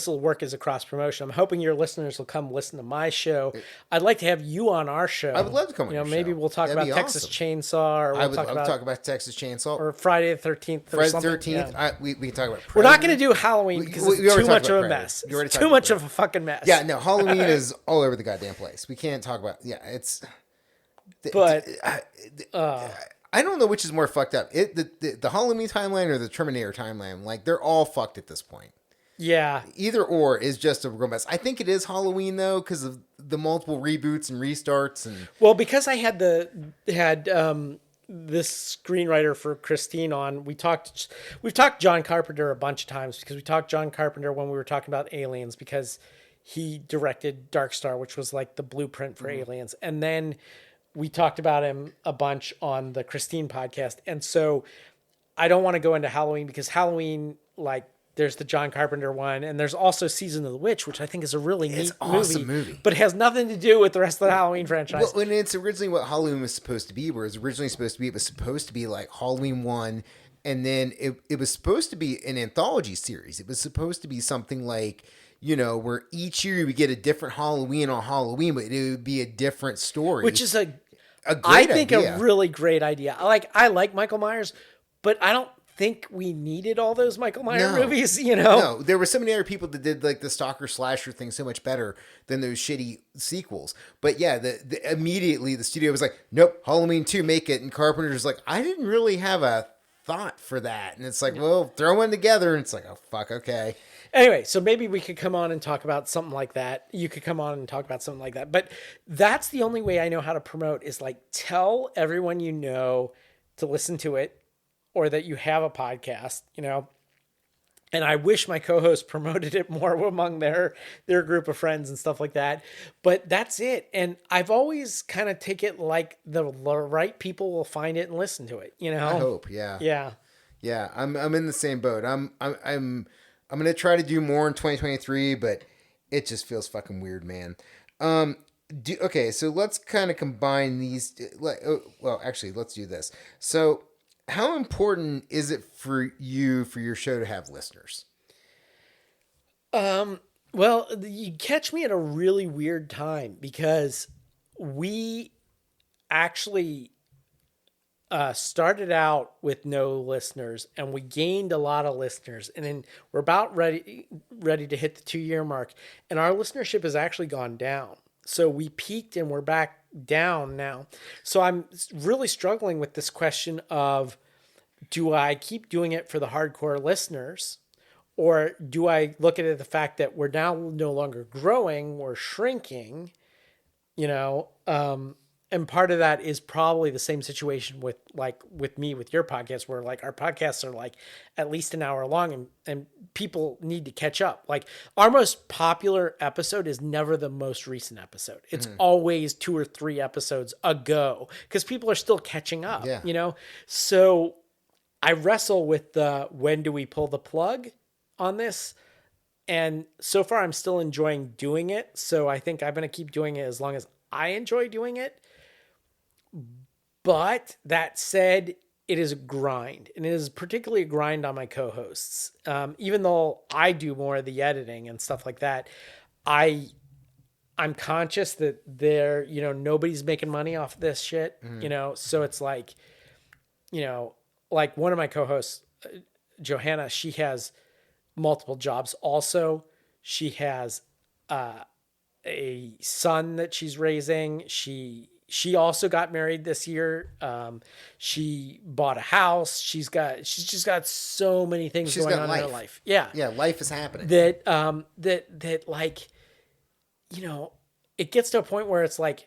will work as a cross promotion. I'm hoping your listeners will come listen to my show. I'd like to have you on our show. I would love to come on your maybe show. we'll talk That'd about be Texas awesome. Chainsaw, or I we'll would talk love to about talk about Texas Chainsaw or Friday the 13th. Friday the something. 13th. Yeah. We can talk about. We're not Predator. going to do Halloween because we it's already too talked much about of a Predator. mess. You already It's talked too about much of Predator. a fucking mess. Yeah, no, Halloween is all over the goddamn place. We can't talk about. Yeah, it's. But I don't know which is more fucked up. The Halloween timeline or the Terminator timeline. Like, they're all fucked at this point. yeah, Either or is just a real mess. I think it is Halloween though, because of the multiple reboots and restarts and. well, because I had this screenwriter for Christine on, we've talked John Carpenter a bunch of times, because we talked John Carpenter when we were talking about Aliens, because he directed Dark Star, which was like the blueprint for Aliens. And then we talked about him a bunch on the Christine podcast. And so I don't want to go into Halloween, because Halloween, like, there's the John Carpenter one, and there's also Season of the Witch, which I think is a really neat awesome movie. but it has nothing to do with the rest of the Halloween franchise. Well, and it's originally what Halloween was supposed to be, where it was supposed to be like Halloween 1, and then it was supposed to be an anthology series. It was supposed to be something like, where each year we get a different Halloween on Halloween, but it would be a different story. Which is a great idea. a really great idea. I like Michael Myers, but I don't think we needed all those Michael Myers movies, No, there were so many other people that did like the stalker slasher thing so much better than those shitty sequels. But yeah, immediately the studio was like, nope, Halloween 2, make it. And Carpenter's like, I didn't really have a thought for that. And it's like, well, throw one together. And it's like, oh, fuck, okay. Anyway, so maybe we could come on and talk about something like that. You could come on and talk about something like that. But that's the only way I know how to promote, is like, tell everyone you know to listen to it, or that you have a podcast, And I wish my co-hosts promoted it more among their group of friends and stuff like that. But that's it. And I've always kind of take it like the right people will find it and listen to it, I hope, yeah. Yeah. Yeah, I'm in the same boat. I'm going to try to do more in 2023, but it just feels fucking weird, man. Okay, so let's kind of combine these. Well, actually, let's do this. So, how important is it for your show to have listeners? Well, you catch me at a really weird time, because we actually started out with no listeners, and we gained a lot of listeners, and then we're about ready to hit the 2-year mark, and our listenership has actually gone down. So we peaked and we're back down now. So I'm really struggling with this question of, do I keep doing it for the hardcore listeners, or do I look at it the fact that we're now no longer growing, we're shrinking, and part of that is probably the same situation with me with your podcast, where like our podcasts are like at least an hour long, and people need to catch up. Like, our most popular episode is never the most recent episode. It's always 2 or 3 episodes ago, because people are still catching up, So I wrestle with when do we pull the plug on this? And so far I'm still enjoying doing it. So I think I'm going to keep doing it as long as I enjoy doing it. But that said, it is a grind, and it is particularly a grind on my co-hosts. Even though I do more of the editing and stuff like that, I'm conscious that nobody's making money off this shit, so it's like, like one of my co-hosts, Johanna, she has multiple jobs. Also, she has a son that she's raising. She also got married this year. She bought a house. She's just got so many things going on in her life. Yeah. Yeah, life is happening. That like, it gets to a point where it's like,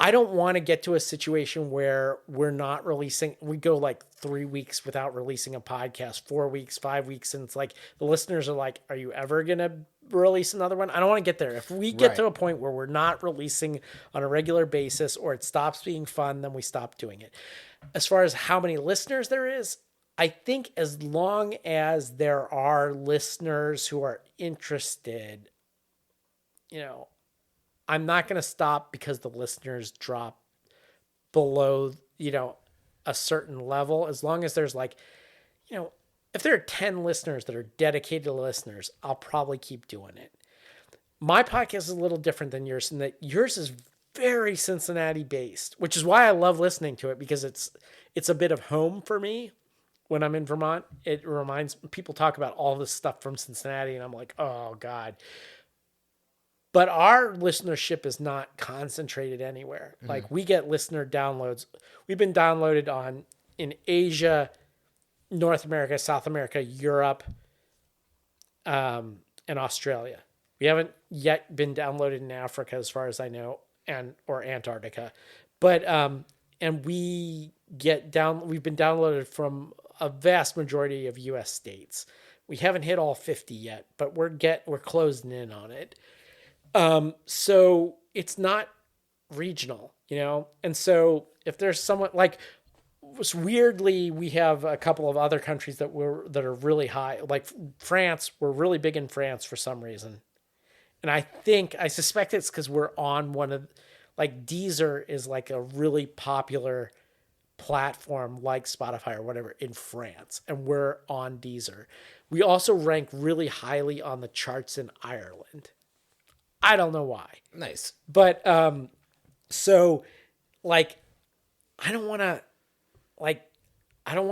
I don't want to get to a situation where we're not releasing. We go like 3 weeks without releasing a podcast, 4 weeks, 5 weeks. And it's like, the listeners are like, are you ever going to release another one. I don't want to get there. If we get Right. to a point where we're not releasing on a regular basis or it stops being fun, then we stop doing it. As far as how many listeners there is, I think as long as there are listeners who are interested, I'm not going to stop because the listeners drop below, a certain level. As long as there's if there are 10 listeners that are dedicated listeners, I'll probably keep doing it. My podcast is a little different than yours in that yours is very Cincinnati based, which is why I love listening to it, because it's a bit of home for me when I'm in Vermont. It reminds people talk about all this stuff from Cincinnati and I'm like, oh God. But our listenership is not concentrated anywhere. Mm-hmm. Like we get listener downloads. We've been downloaded in Asia, North America, South America, Europe, and Australia. We haven't yet been downloaded in Africa, as far as I know, or Antarctica. But and we've been downloaded from a vast majority of U.S. states. We haven't hit all 50 yet, but we're closing in on it. So it's not regional, And so if there's someone weirdly, we have a couple of other countries that are really high, like France. We're really big in France for some reason. And I suspect it's because we're on one of, Deezer is like a really popular platform like Spotify or whatever in France. And we're on Deezer. We also rank really highly on the charts in Ireland. I don't know why. Nice. But, so I don't want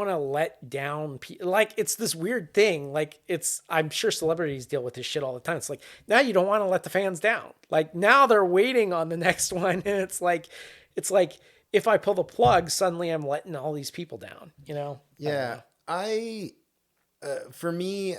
to let down people. It's this weird thing. I'm sure celebrities deal with this shit all the time. It's now you don't want to let the fans down. Now they're waiting on the next one. And it's like, if I pull the plug, suddenly I'm letting all these people down, Yeah. For me,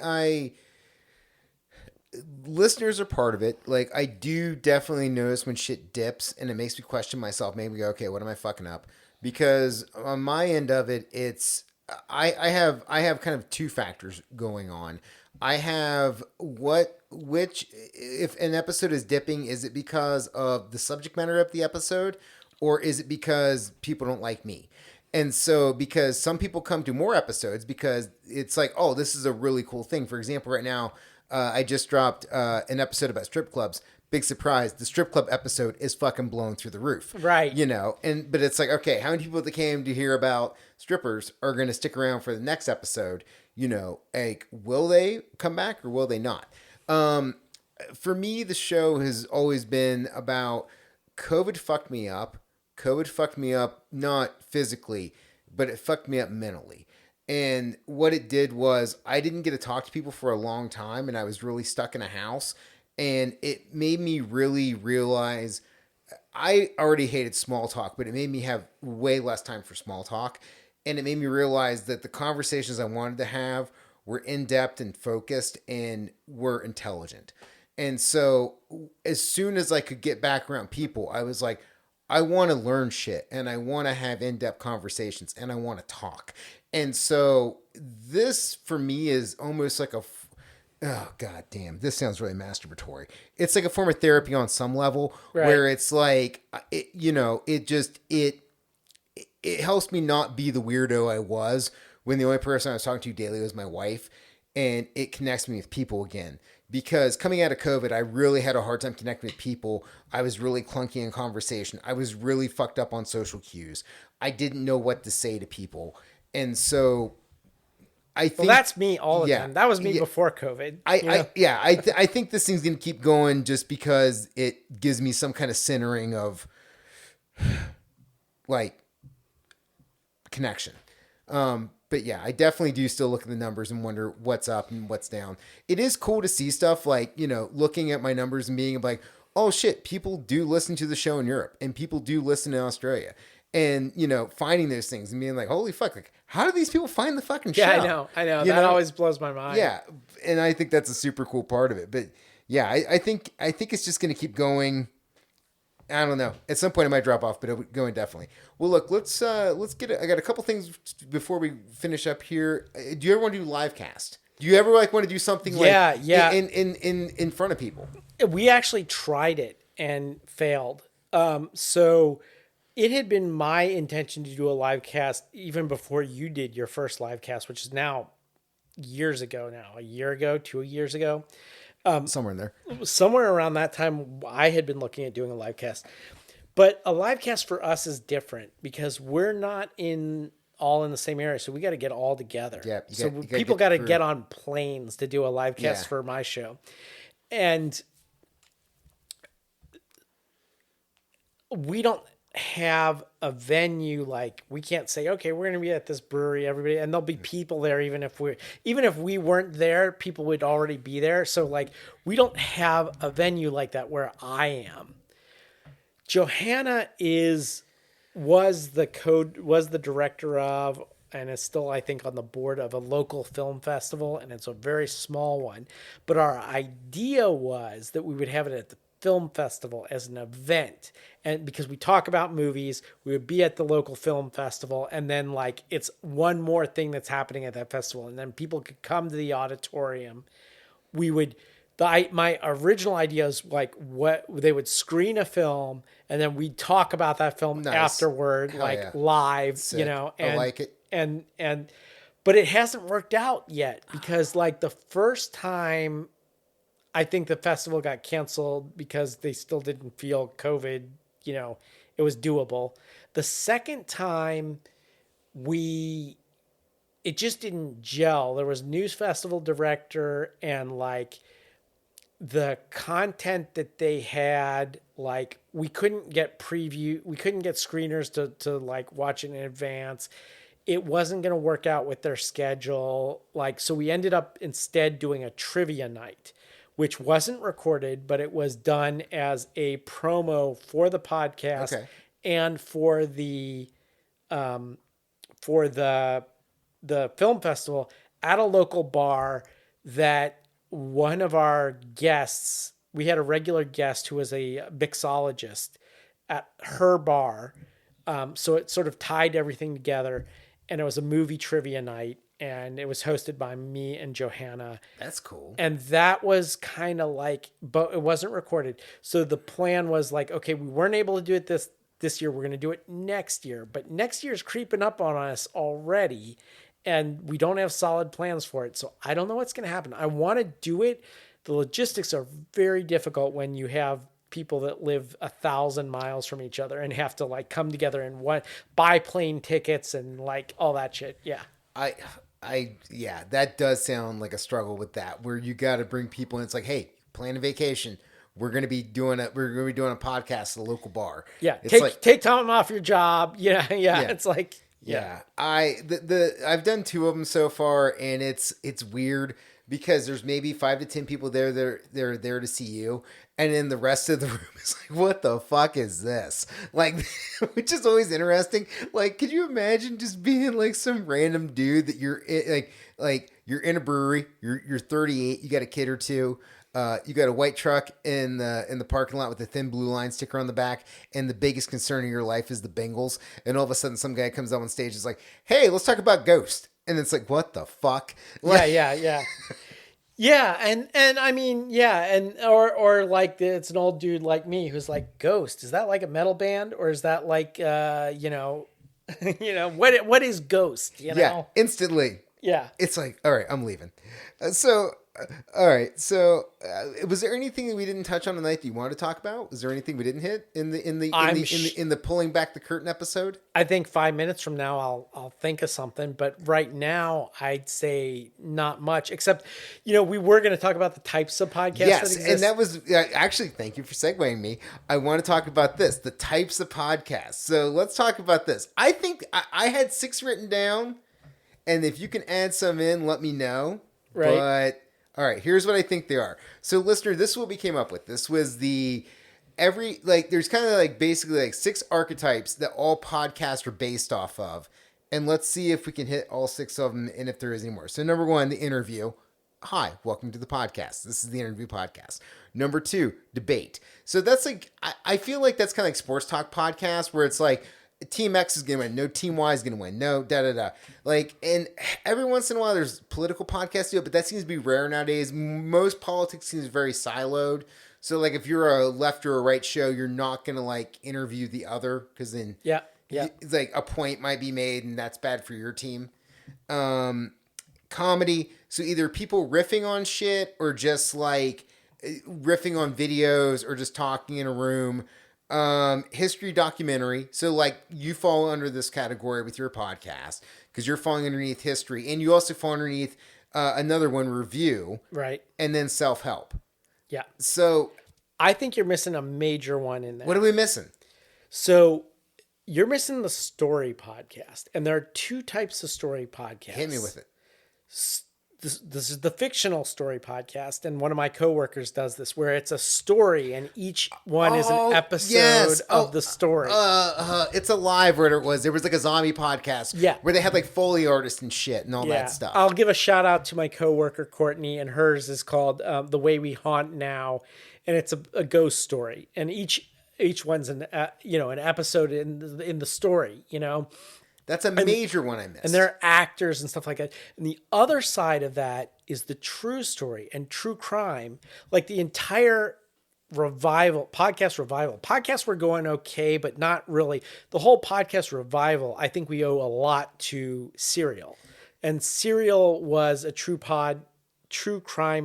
listeners are part of it. I do definitely notice when shit dips and it makes me question myself. Maybe go, okay, what am I fucking up? Because on my end of it, it's I have kind of two factors going on. I have if an episode is dipping, is it because of the subject matter of the episode, or is it because people don't like me? And so, because some people come to more episodes because it's like, oh, this is a really cool thing. For example, right now, I just dropped an episode about strip clubs. Big surprise, the strip club episode is fucking blown through the roof. Right. But it's like, okay, how many people that came to hear about strippers are going to stick around for the next episode? Will they come back or will they not? For me, the show has always been about COVID fucked me up. COVID fucked me up, not physically, but it fucked me up mentally. And what it did was I didn't get to talk to people for a long time, and I was really stuck in a house. And it made me really realize I already hated small talk, but it made me have way less time for small talk. And it made me realize that the conversations I wanted to have were in-depth and focused and were intelligent. And so as soon as I could get back around people, I was like, I want to learn shit and I want to have in-depth conversations and I want to talk. And so this for me is almost like oh, god damn, this sounds really masturbatory. It's like a form of therapy on some level, right? Where it's like, it helps me not be the weirdo I was when the only person I was talking to daily was my wife, and it connects me with people again. Because coming out of COVID, I really had a hard time connecting with people. I was really clunky in conversation. I was really fucked up on social cues. I didn't know what to say to people. And so I think... Well, that's me all the time. That was me before COVID. I think this thing's going to keep going just because it gives me some kind of centering of connection. But yeah, I definitely do still look at the numbers and wonder what's up and what's down. It is cool to see stuff looking at my numbers and being like, oh shit, people do listen to the show in Europe and people do listen in Australia. And, finding those things and being like, holy fuck, how do these people find the fucking show? Yeah, I know. That always blows my mind. Yeah. And I think that's a super cool part of it. But yeah, I think it's just going to keep going. I don't know. At some point it might drop off, but it's going definitely. Well, look, let's get it. I got a couple things before we finish up here. Do you ever want to do live cast? Do you ever like want to do something Yeah, like yeah. in front of people? We actually tried it and failed. So it had been my intention to do a live cast even before you did your first live cast, which is now years ago now, a year ago, 2 years ago. Somewhere in there. Somewhere around that time, I had been looking at doing a live cast. But a live cast for us is different because we're not all in the same area. So we got to get all together. Yeah, So you people get got to through. get on planes to do a live cast Yeah. for my show. And we don't have a venue. Like, we can't say, okay, we're going to be at this brewery, everybody, and there'll be people there. Even if we weren't there, people would already be there. So like, we don't have a venue like that where I am. Johanna was the director of, and is still, I think, on the board of a local film festival, and it's a very small one. But our idea was that we would have it at the film festival as an event, and because we talk about movies, we would be at the local film festival, and then like it's one more thing that's happening at that festival, and then people could come to the auditorium. We would my original idea is like what they would screen a film and then we'd talk about that film afterward, Hell like yeah. live, Sick. you know, I like it. And but it hasn't worked out yet because like the first time I think the festival got canceled because they still didn't feel COVID, you know, it was doable. The second time it just didn't gel. There was news festival director and like the content that they had, like we couldn't get screeners to like watch it in advance. It wasn't going to work out with their schedule. Like, so we ended up instead doing a trivia night, which wasn't recorded, but it was done as a promo for the podcast and for the film festival at a local bar that one of our guests, we had a regular guest who was a mixologist at her bar. So it sort of tied everything together, and it was a movie trivia night, and it was hosted by me and Johanna. That's cool. And that was kind of like, but it wasn't recorded. So the plan was like, okay, we weren't able to do it this year. We're going to do it next year, but next year's creeping up on us already. And we don't have solid plans for it. So I don't know what's going to happen. I want to do it. The logistics are very difficult when you have people that live 1,000 miles from each other and have to like come together and buy plane tickets and like all that shit. Yeah. Yeah, that does sound like a struggle with that, where you got to bring people in. It's like, hey, plan a vacation. We're going to be doing a podcast at a local bar. Yeah. It's take time off your job. Yeah. It's like, yeah. I've done 2 of them so far, and it's weird because there's maybe 5 to 10 people there. They're there to see you, and then the rest of the room is like, what the fuck is this? Like, which is always interesting. Like, could you imagine just being like some random dude that you're in, like you're in a brewery, you're 38, you got a kid or two. You got a white truck in the parking lot with a thin blue line sticker on the back, and the biggest concern in your life is the Bengals. And all of a sudden, some guy comes up on stage and is like, "Hey, let's talk about Ghost." And it's like, "What the fuck?" Like, yeah. And I mean, yeah, and or like it's an old dude like me who's like, Ghost, is that like a metal band or is that like what is Ghost? You know? Yeah, instantly. Yeah, it's like, all right, I'm leaving. All right. So, was there anything that we didn't touch on tonight that you wanted to talk about? Was there anything we didn't hit in the pulling back the curtain episode? I think 5 minutes from now I'll think of something, but right now I'd say not much. Except, we were going to talk about the types of podcasts. Yes, that exist. and that was actually, thank you for segueing me. I want to talk about this, the types of podcasts. So let's talk about this. I think I had 6 written down, and if you can add some in, let me know. Right. But all right, here's what I think they are. So, listener, this is what we came up with. This was there's kind of like basically like 6 archetypes that all podcasts are based off of. And let's see if we can hit all 6 of them and if there is any more. So, number 1, the interview. Hi, welcome to the podcast. This is the interview podcast. Number 2, debate. So that's like, I feel like that's kind of like sports talk podcast where it's like, Team X is going to win. No, Team Y is going to win. No, da da da. Like, and every once in a while, there's political podcasts do it, but that seems to be rare nowadays. Most politics seems very siloed. So, like, if you're a left or a right show, you're not going to like interview the other because then, yeah, it's like a point might be made, and that's bad for your team. Comedy. So either people riffing on shit or just like riffing on videos or just talking in a room. History documentary. So like you fall under this category with your podcast because you're falling underneath history, and you also fall underneath another one, review, right, and then self-help. yeah. So I think you're missing a major one in there. what are we missing? So you're missing the story podcast, and there are two types of story podcasts. Hit me with it. This is the fictional story podcast, and one of my coworkers does this, where it's a story, and each one is an episode of the story. It's Alive, where it was. There was like a zombie podcast, Yeah. where they had like Foley artists and shit and all that stuff. I'll give a shout out to my coworker Courtney, and hers is called "The Way We Haunt Now," and it's a ghost story, and each one's an episode in the story, That's a major one I missed. and they're actors and stuff like that. And the other side of that is the true story and true crime, like the entire podcasts were going okay, but not really. The whole podcast revival, I think we owe a lot to Serial, and Serial was a true crime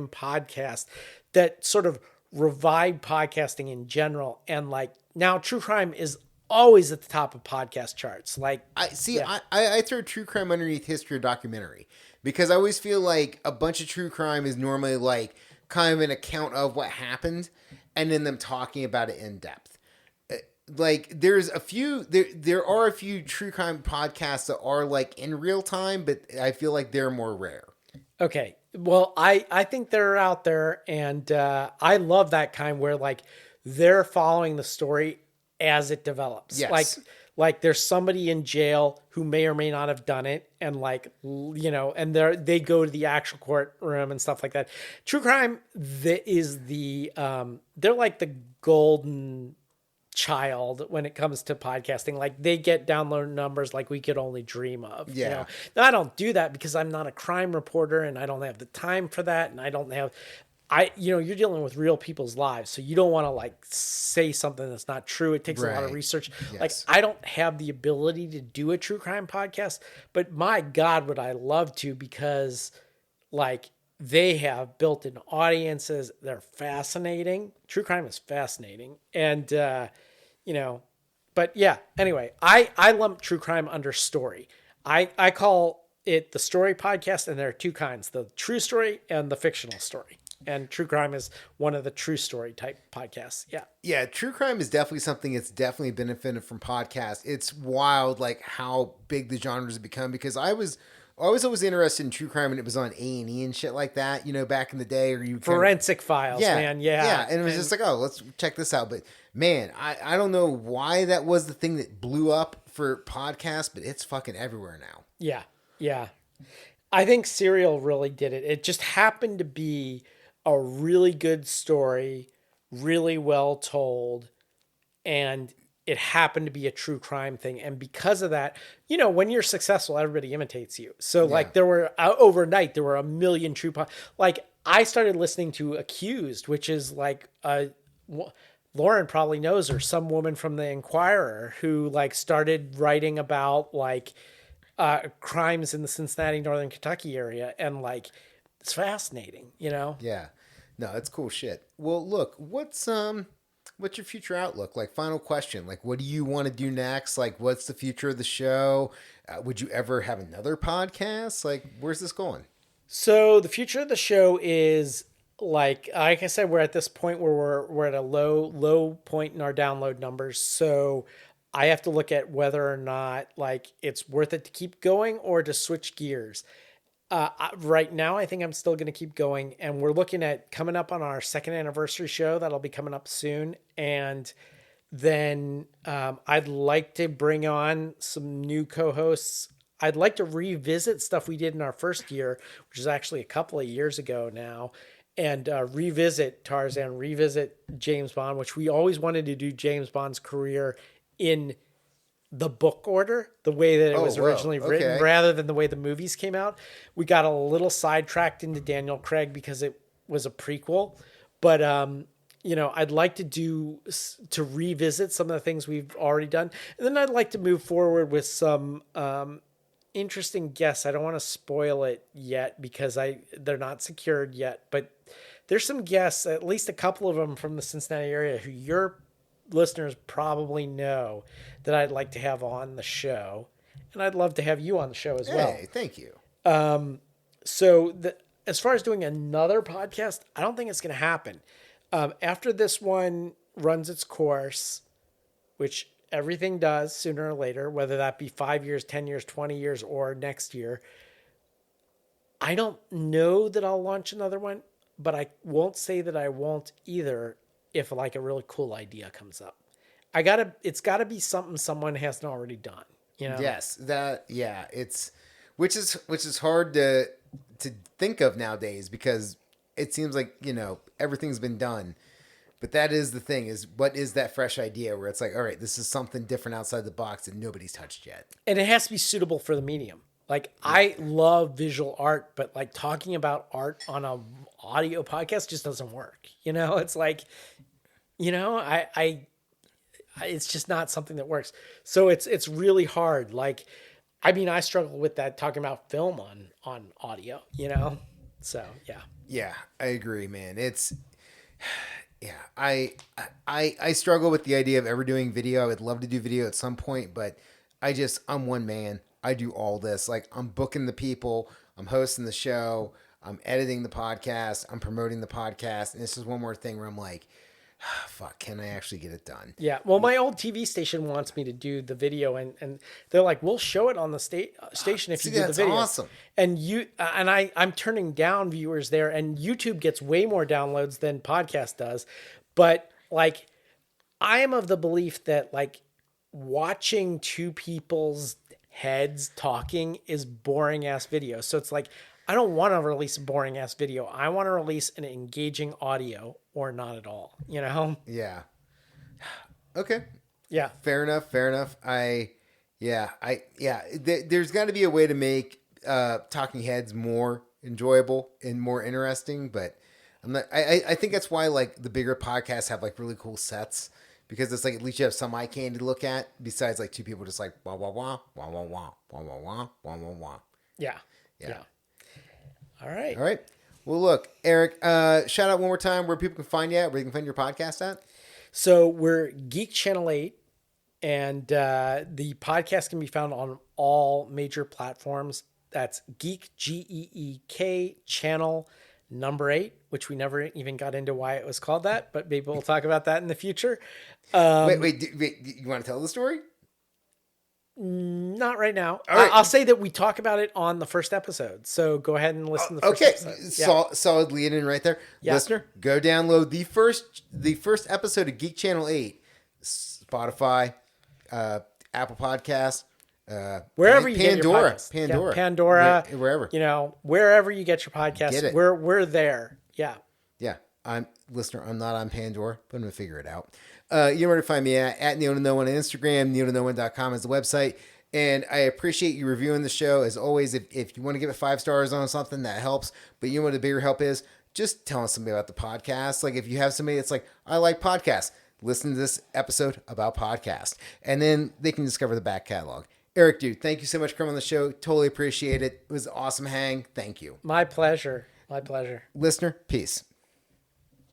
podcast that sort of revived podcasting in general. And like now true crime is always at the top of podcast charts. Like I throw true crime underneath history or documentary because I always feel like a bunch of true crime is normally like kind of an account of what happened and then them talking about it in depth. Like there are a few true crime podcasts that are like in real time, but I feel like they're more rare. Okay. Well, I think they're out there, and I love that kind where like they're following the story as it develops. Yes. Like there's somebody in jail who may or may not have done it, and like and they go to the actual courtroom and stuff like that. True crime is they're like the golden child when it comes to podcasting. Like they get download numbers like we could only dream of. Yeah. Now I don't do that because I'm not a crime reporter, and I don't have the time for that, and I don't have. You're dealing with real people's lives, so you don't want to like say something that's not true. It takes a lot of Right. research. Yes. Like I don't have the ability to do a true crime podcast, but my God, would I love to, because like they have built-in audiences. They're fascinating. True crime is fascinating. And, but yeah, anyway, I lump true crime under story. I call it the story podcast, and there are two kinds, the true story and the fictional story. And true crime is one of the true story type podcasts. Yeah. Yeah, true crime is definitely something that's definitely benefited from podcasts. It's wild, like how big the genres have become. Because I was always interested in true crime when it was on A&E and shit like that. Back in the day, or you Forensic Files, man. Yeah. And it was just like, oh, let's check this out. But man, I don't know why that was the thing that blew up for podcasts, but it's fucking everywhere now. Yeah. Yeah. I think Serial really did it. It just happened to be a really good story, really well told, and it happened to be a true crime thing. And because of that, when you're successful, everybody imitates you. So like there were overnight, there were a million like I started listening to Accused, which is like Lauren probably knows her, some woman from the Inquirer who like started writing about like crimes in the Cincinnati, Northern Kentucky area. And like, it's fascinating, Yeah. No, it's cool shit. Well, look, what's your future outlook? Like, final question. Like, what do you want to do next? Like, what's the future of the show? Would you ever have another podcast? Like, where's this going? So the future of the show is like I said, we're at this point where we're at a low point in our download numbers. So I have to look at whether or not like it's worth it to keep going or to switch gears. Right now, I think I'm still going to keep going, and we're looking at coming up on our second anniversary show. That'll be coming up soon. And then I'd like to bring on some new co-hosts. I'd like to revisit stuff we did in our first year, which is actually a couple of years ago now, and revisit Tarzan, revisit James Bond, which we always wanted to do James Bond's career in the book order, the way that it was whoa, originally written, okay. rather than the way the movies came out. We got a little sidetracked into Daniel Craig because it was a prequel. But, I'd like to revisit some of the things we've already done. And then I'd like to move forward with some interesting guests. I don't want to spoil it yet because they're not secured yet. But there's some guests, at least a couple of them from the Cincinnati area, who your listeners probably know that I'd like to have on the show. And I'd love to have you on the show as well. Hey, thank you. So as far as doing another podcast, I don't think it's going to happen. After this one runs its course, which everything does sooner or later, whether that be 5 years, 10 years, 20 years, or next year, I don't know that I'll launch another one, but I won't say that I won't either if like a really cool idea comes up. It's gotta be something someone hasn't already done, you know? Yes, it's which is hard to think of nowadays because it seems like, everything's been done. But that is the thing, is what is that fresh idea where it's like, all right, this is something different outside the box that nobody's touched yet. And it has to be suitable for the medium. Like, I love visual art, but like talking about art on a audio podcast just doesn't work. It's like, it's just not something that works. So it's really hard. Like, I struggle with that talking about film on audio, So, yeah. Yeah, I agree, man. I struggle with the idea of ever doing video. I would love to do video at some point, but I'm one man. I do all this. Like, I'm booking the people, I'm hosting the show, I'm editing the podcast, I'm promoting the podcast. And this is one more thing where I'm like, fuck, can I actually get it done? Yeah. Well, my old TV station wants me to do the video, and they're like, we'll show it on the station if you do the video. That's awesome. And I'm turning down viewers there, and YouTube gets way more downloads than podcast does. But like, I am of the belief that like watching two people's heads talking is boring ass video. So it's like, I don't want to release a boring ass video. I want to release an engaging audio or not at all, Yeah. Okay. Yeah. Fair enough. There's got to be a way to make talking heads more enjoyable and more interesting, but I think that's why like the bigger podcasts have like really cool sets, because it's like at least you have some eye candy to look at besides like two people just like wah wah wah wah wah wah wah wah wah wah wah wah. Yeah. All right. All right. Well, look, Eric, shout out one more time where people can find you at, where you can find your podcast at. So we're Geek Channel 8, and the podcast can be found on all major platforms. That's Geek, Geek, Channel number 8, which we never even got into why it was called that, but maybe we'll talk about that in the future. Wait, you want to tell the story? Not right now. Right. I'll say that we talk about it on the first episode. So go ahead and listen to the first episode. Yeah. Solid lead in right there. Yeah. Listener, go download the first episode of Geek Channel 8, Spotify, Apple Podcasts, wherever you get your podcast. Pandora, wherever. Wherever you get your podcast, Get it. we're there. Yeah. Yeah. I'm not on Pandora, but I'm going to figure it out. You know where to find me at Neil to No One on Instagram. neiltoknoone.com is the website. And I appreciate you reviewing the show. As always, if you want to give it 5 stars on something, that helps. But you know what the bigger help is? Just telling somebody about the podcast. Like if you have somebody that's like, I like podcasts, listen to this episode about podcasts. And then they can discover the back catalog. Eric, dude, thank you so much for coming on the show. Totally appreciate it. It was an awesome hang. Thank you. My pleasure. My pleasure. Listener, peace.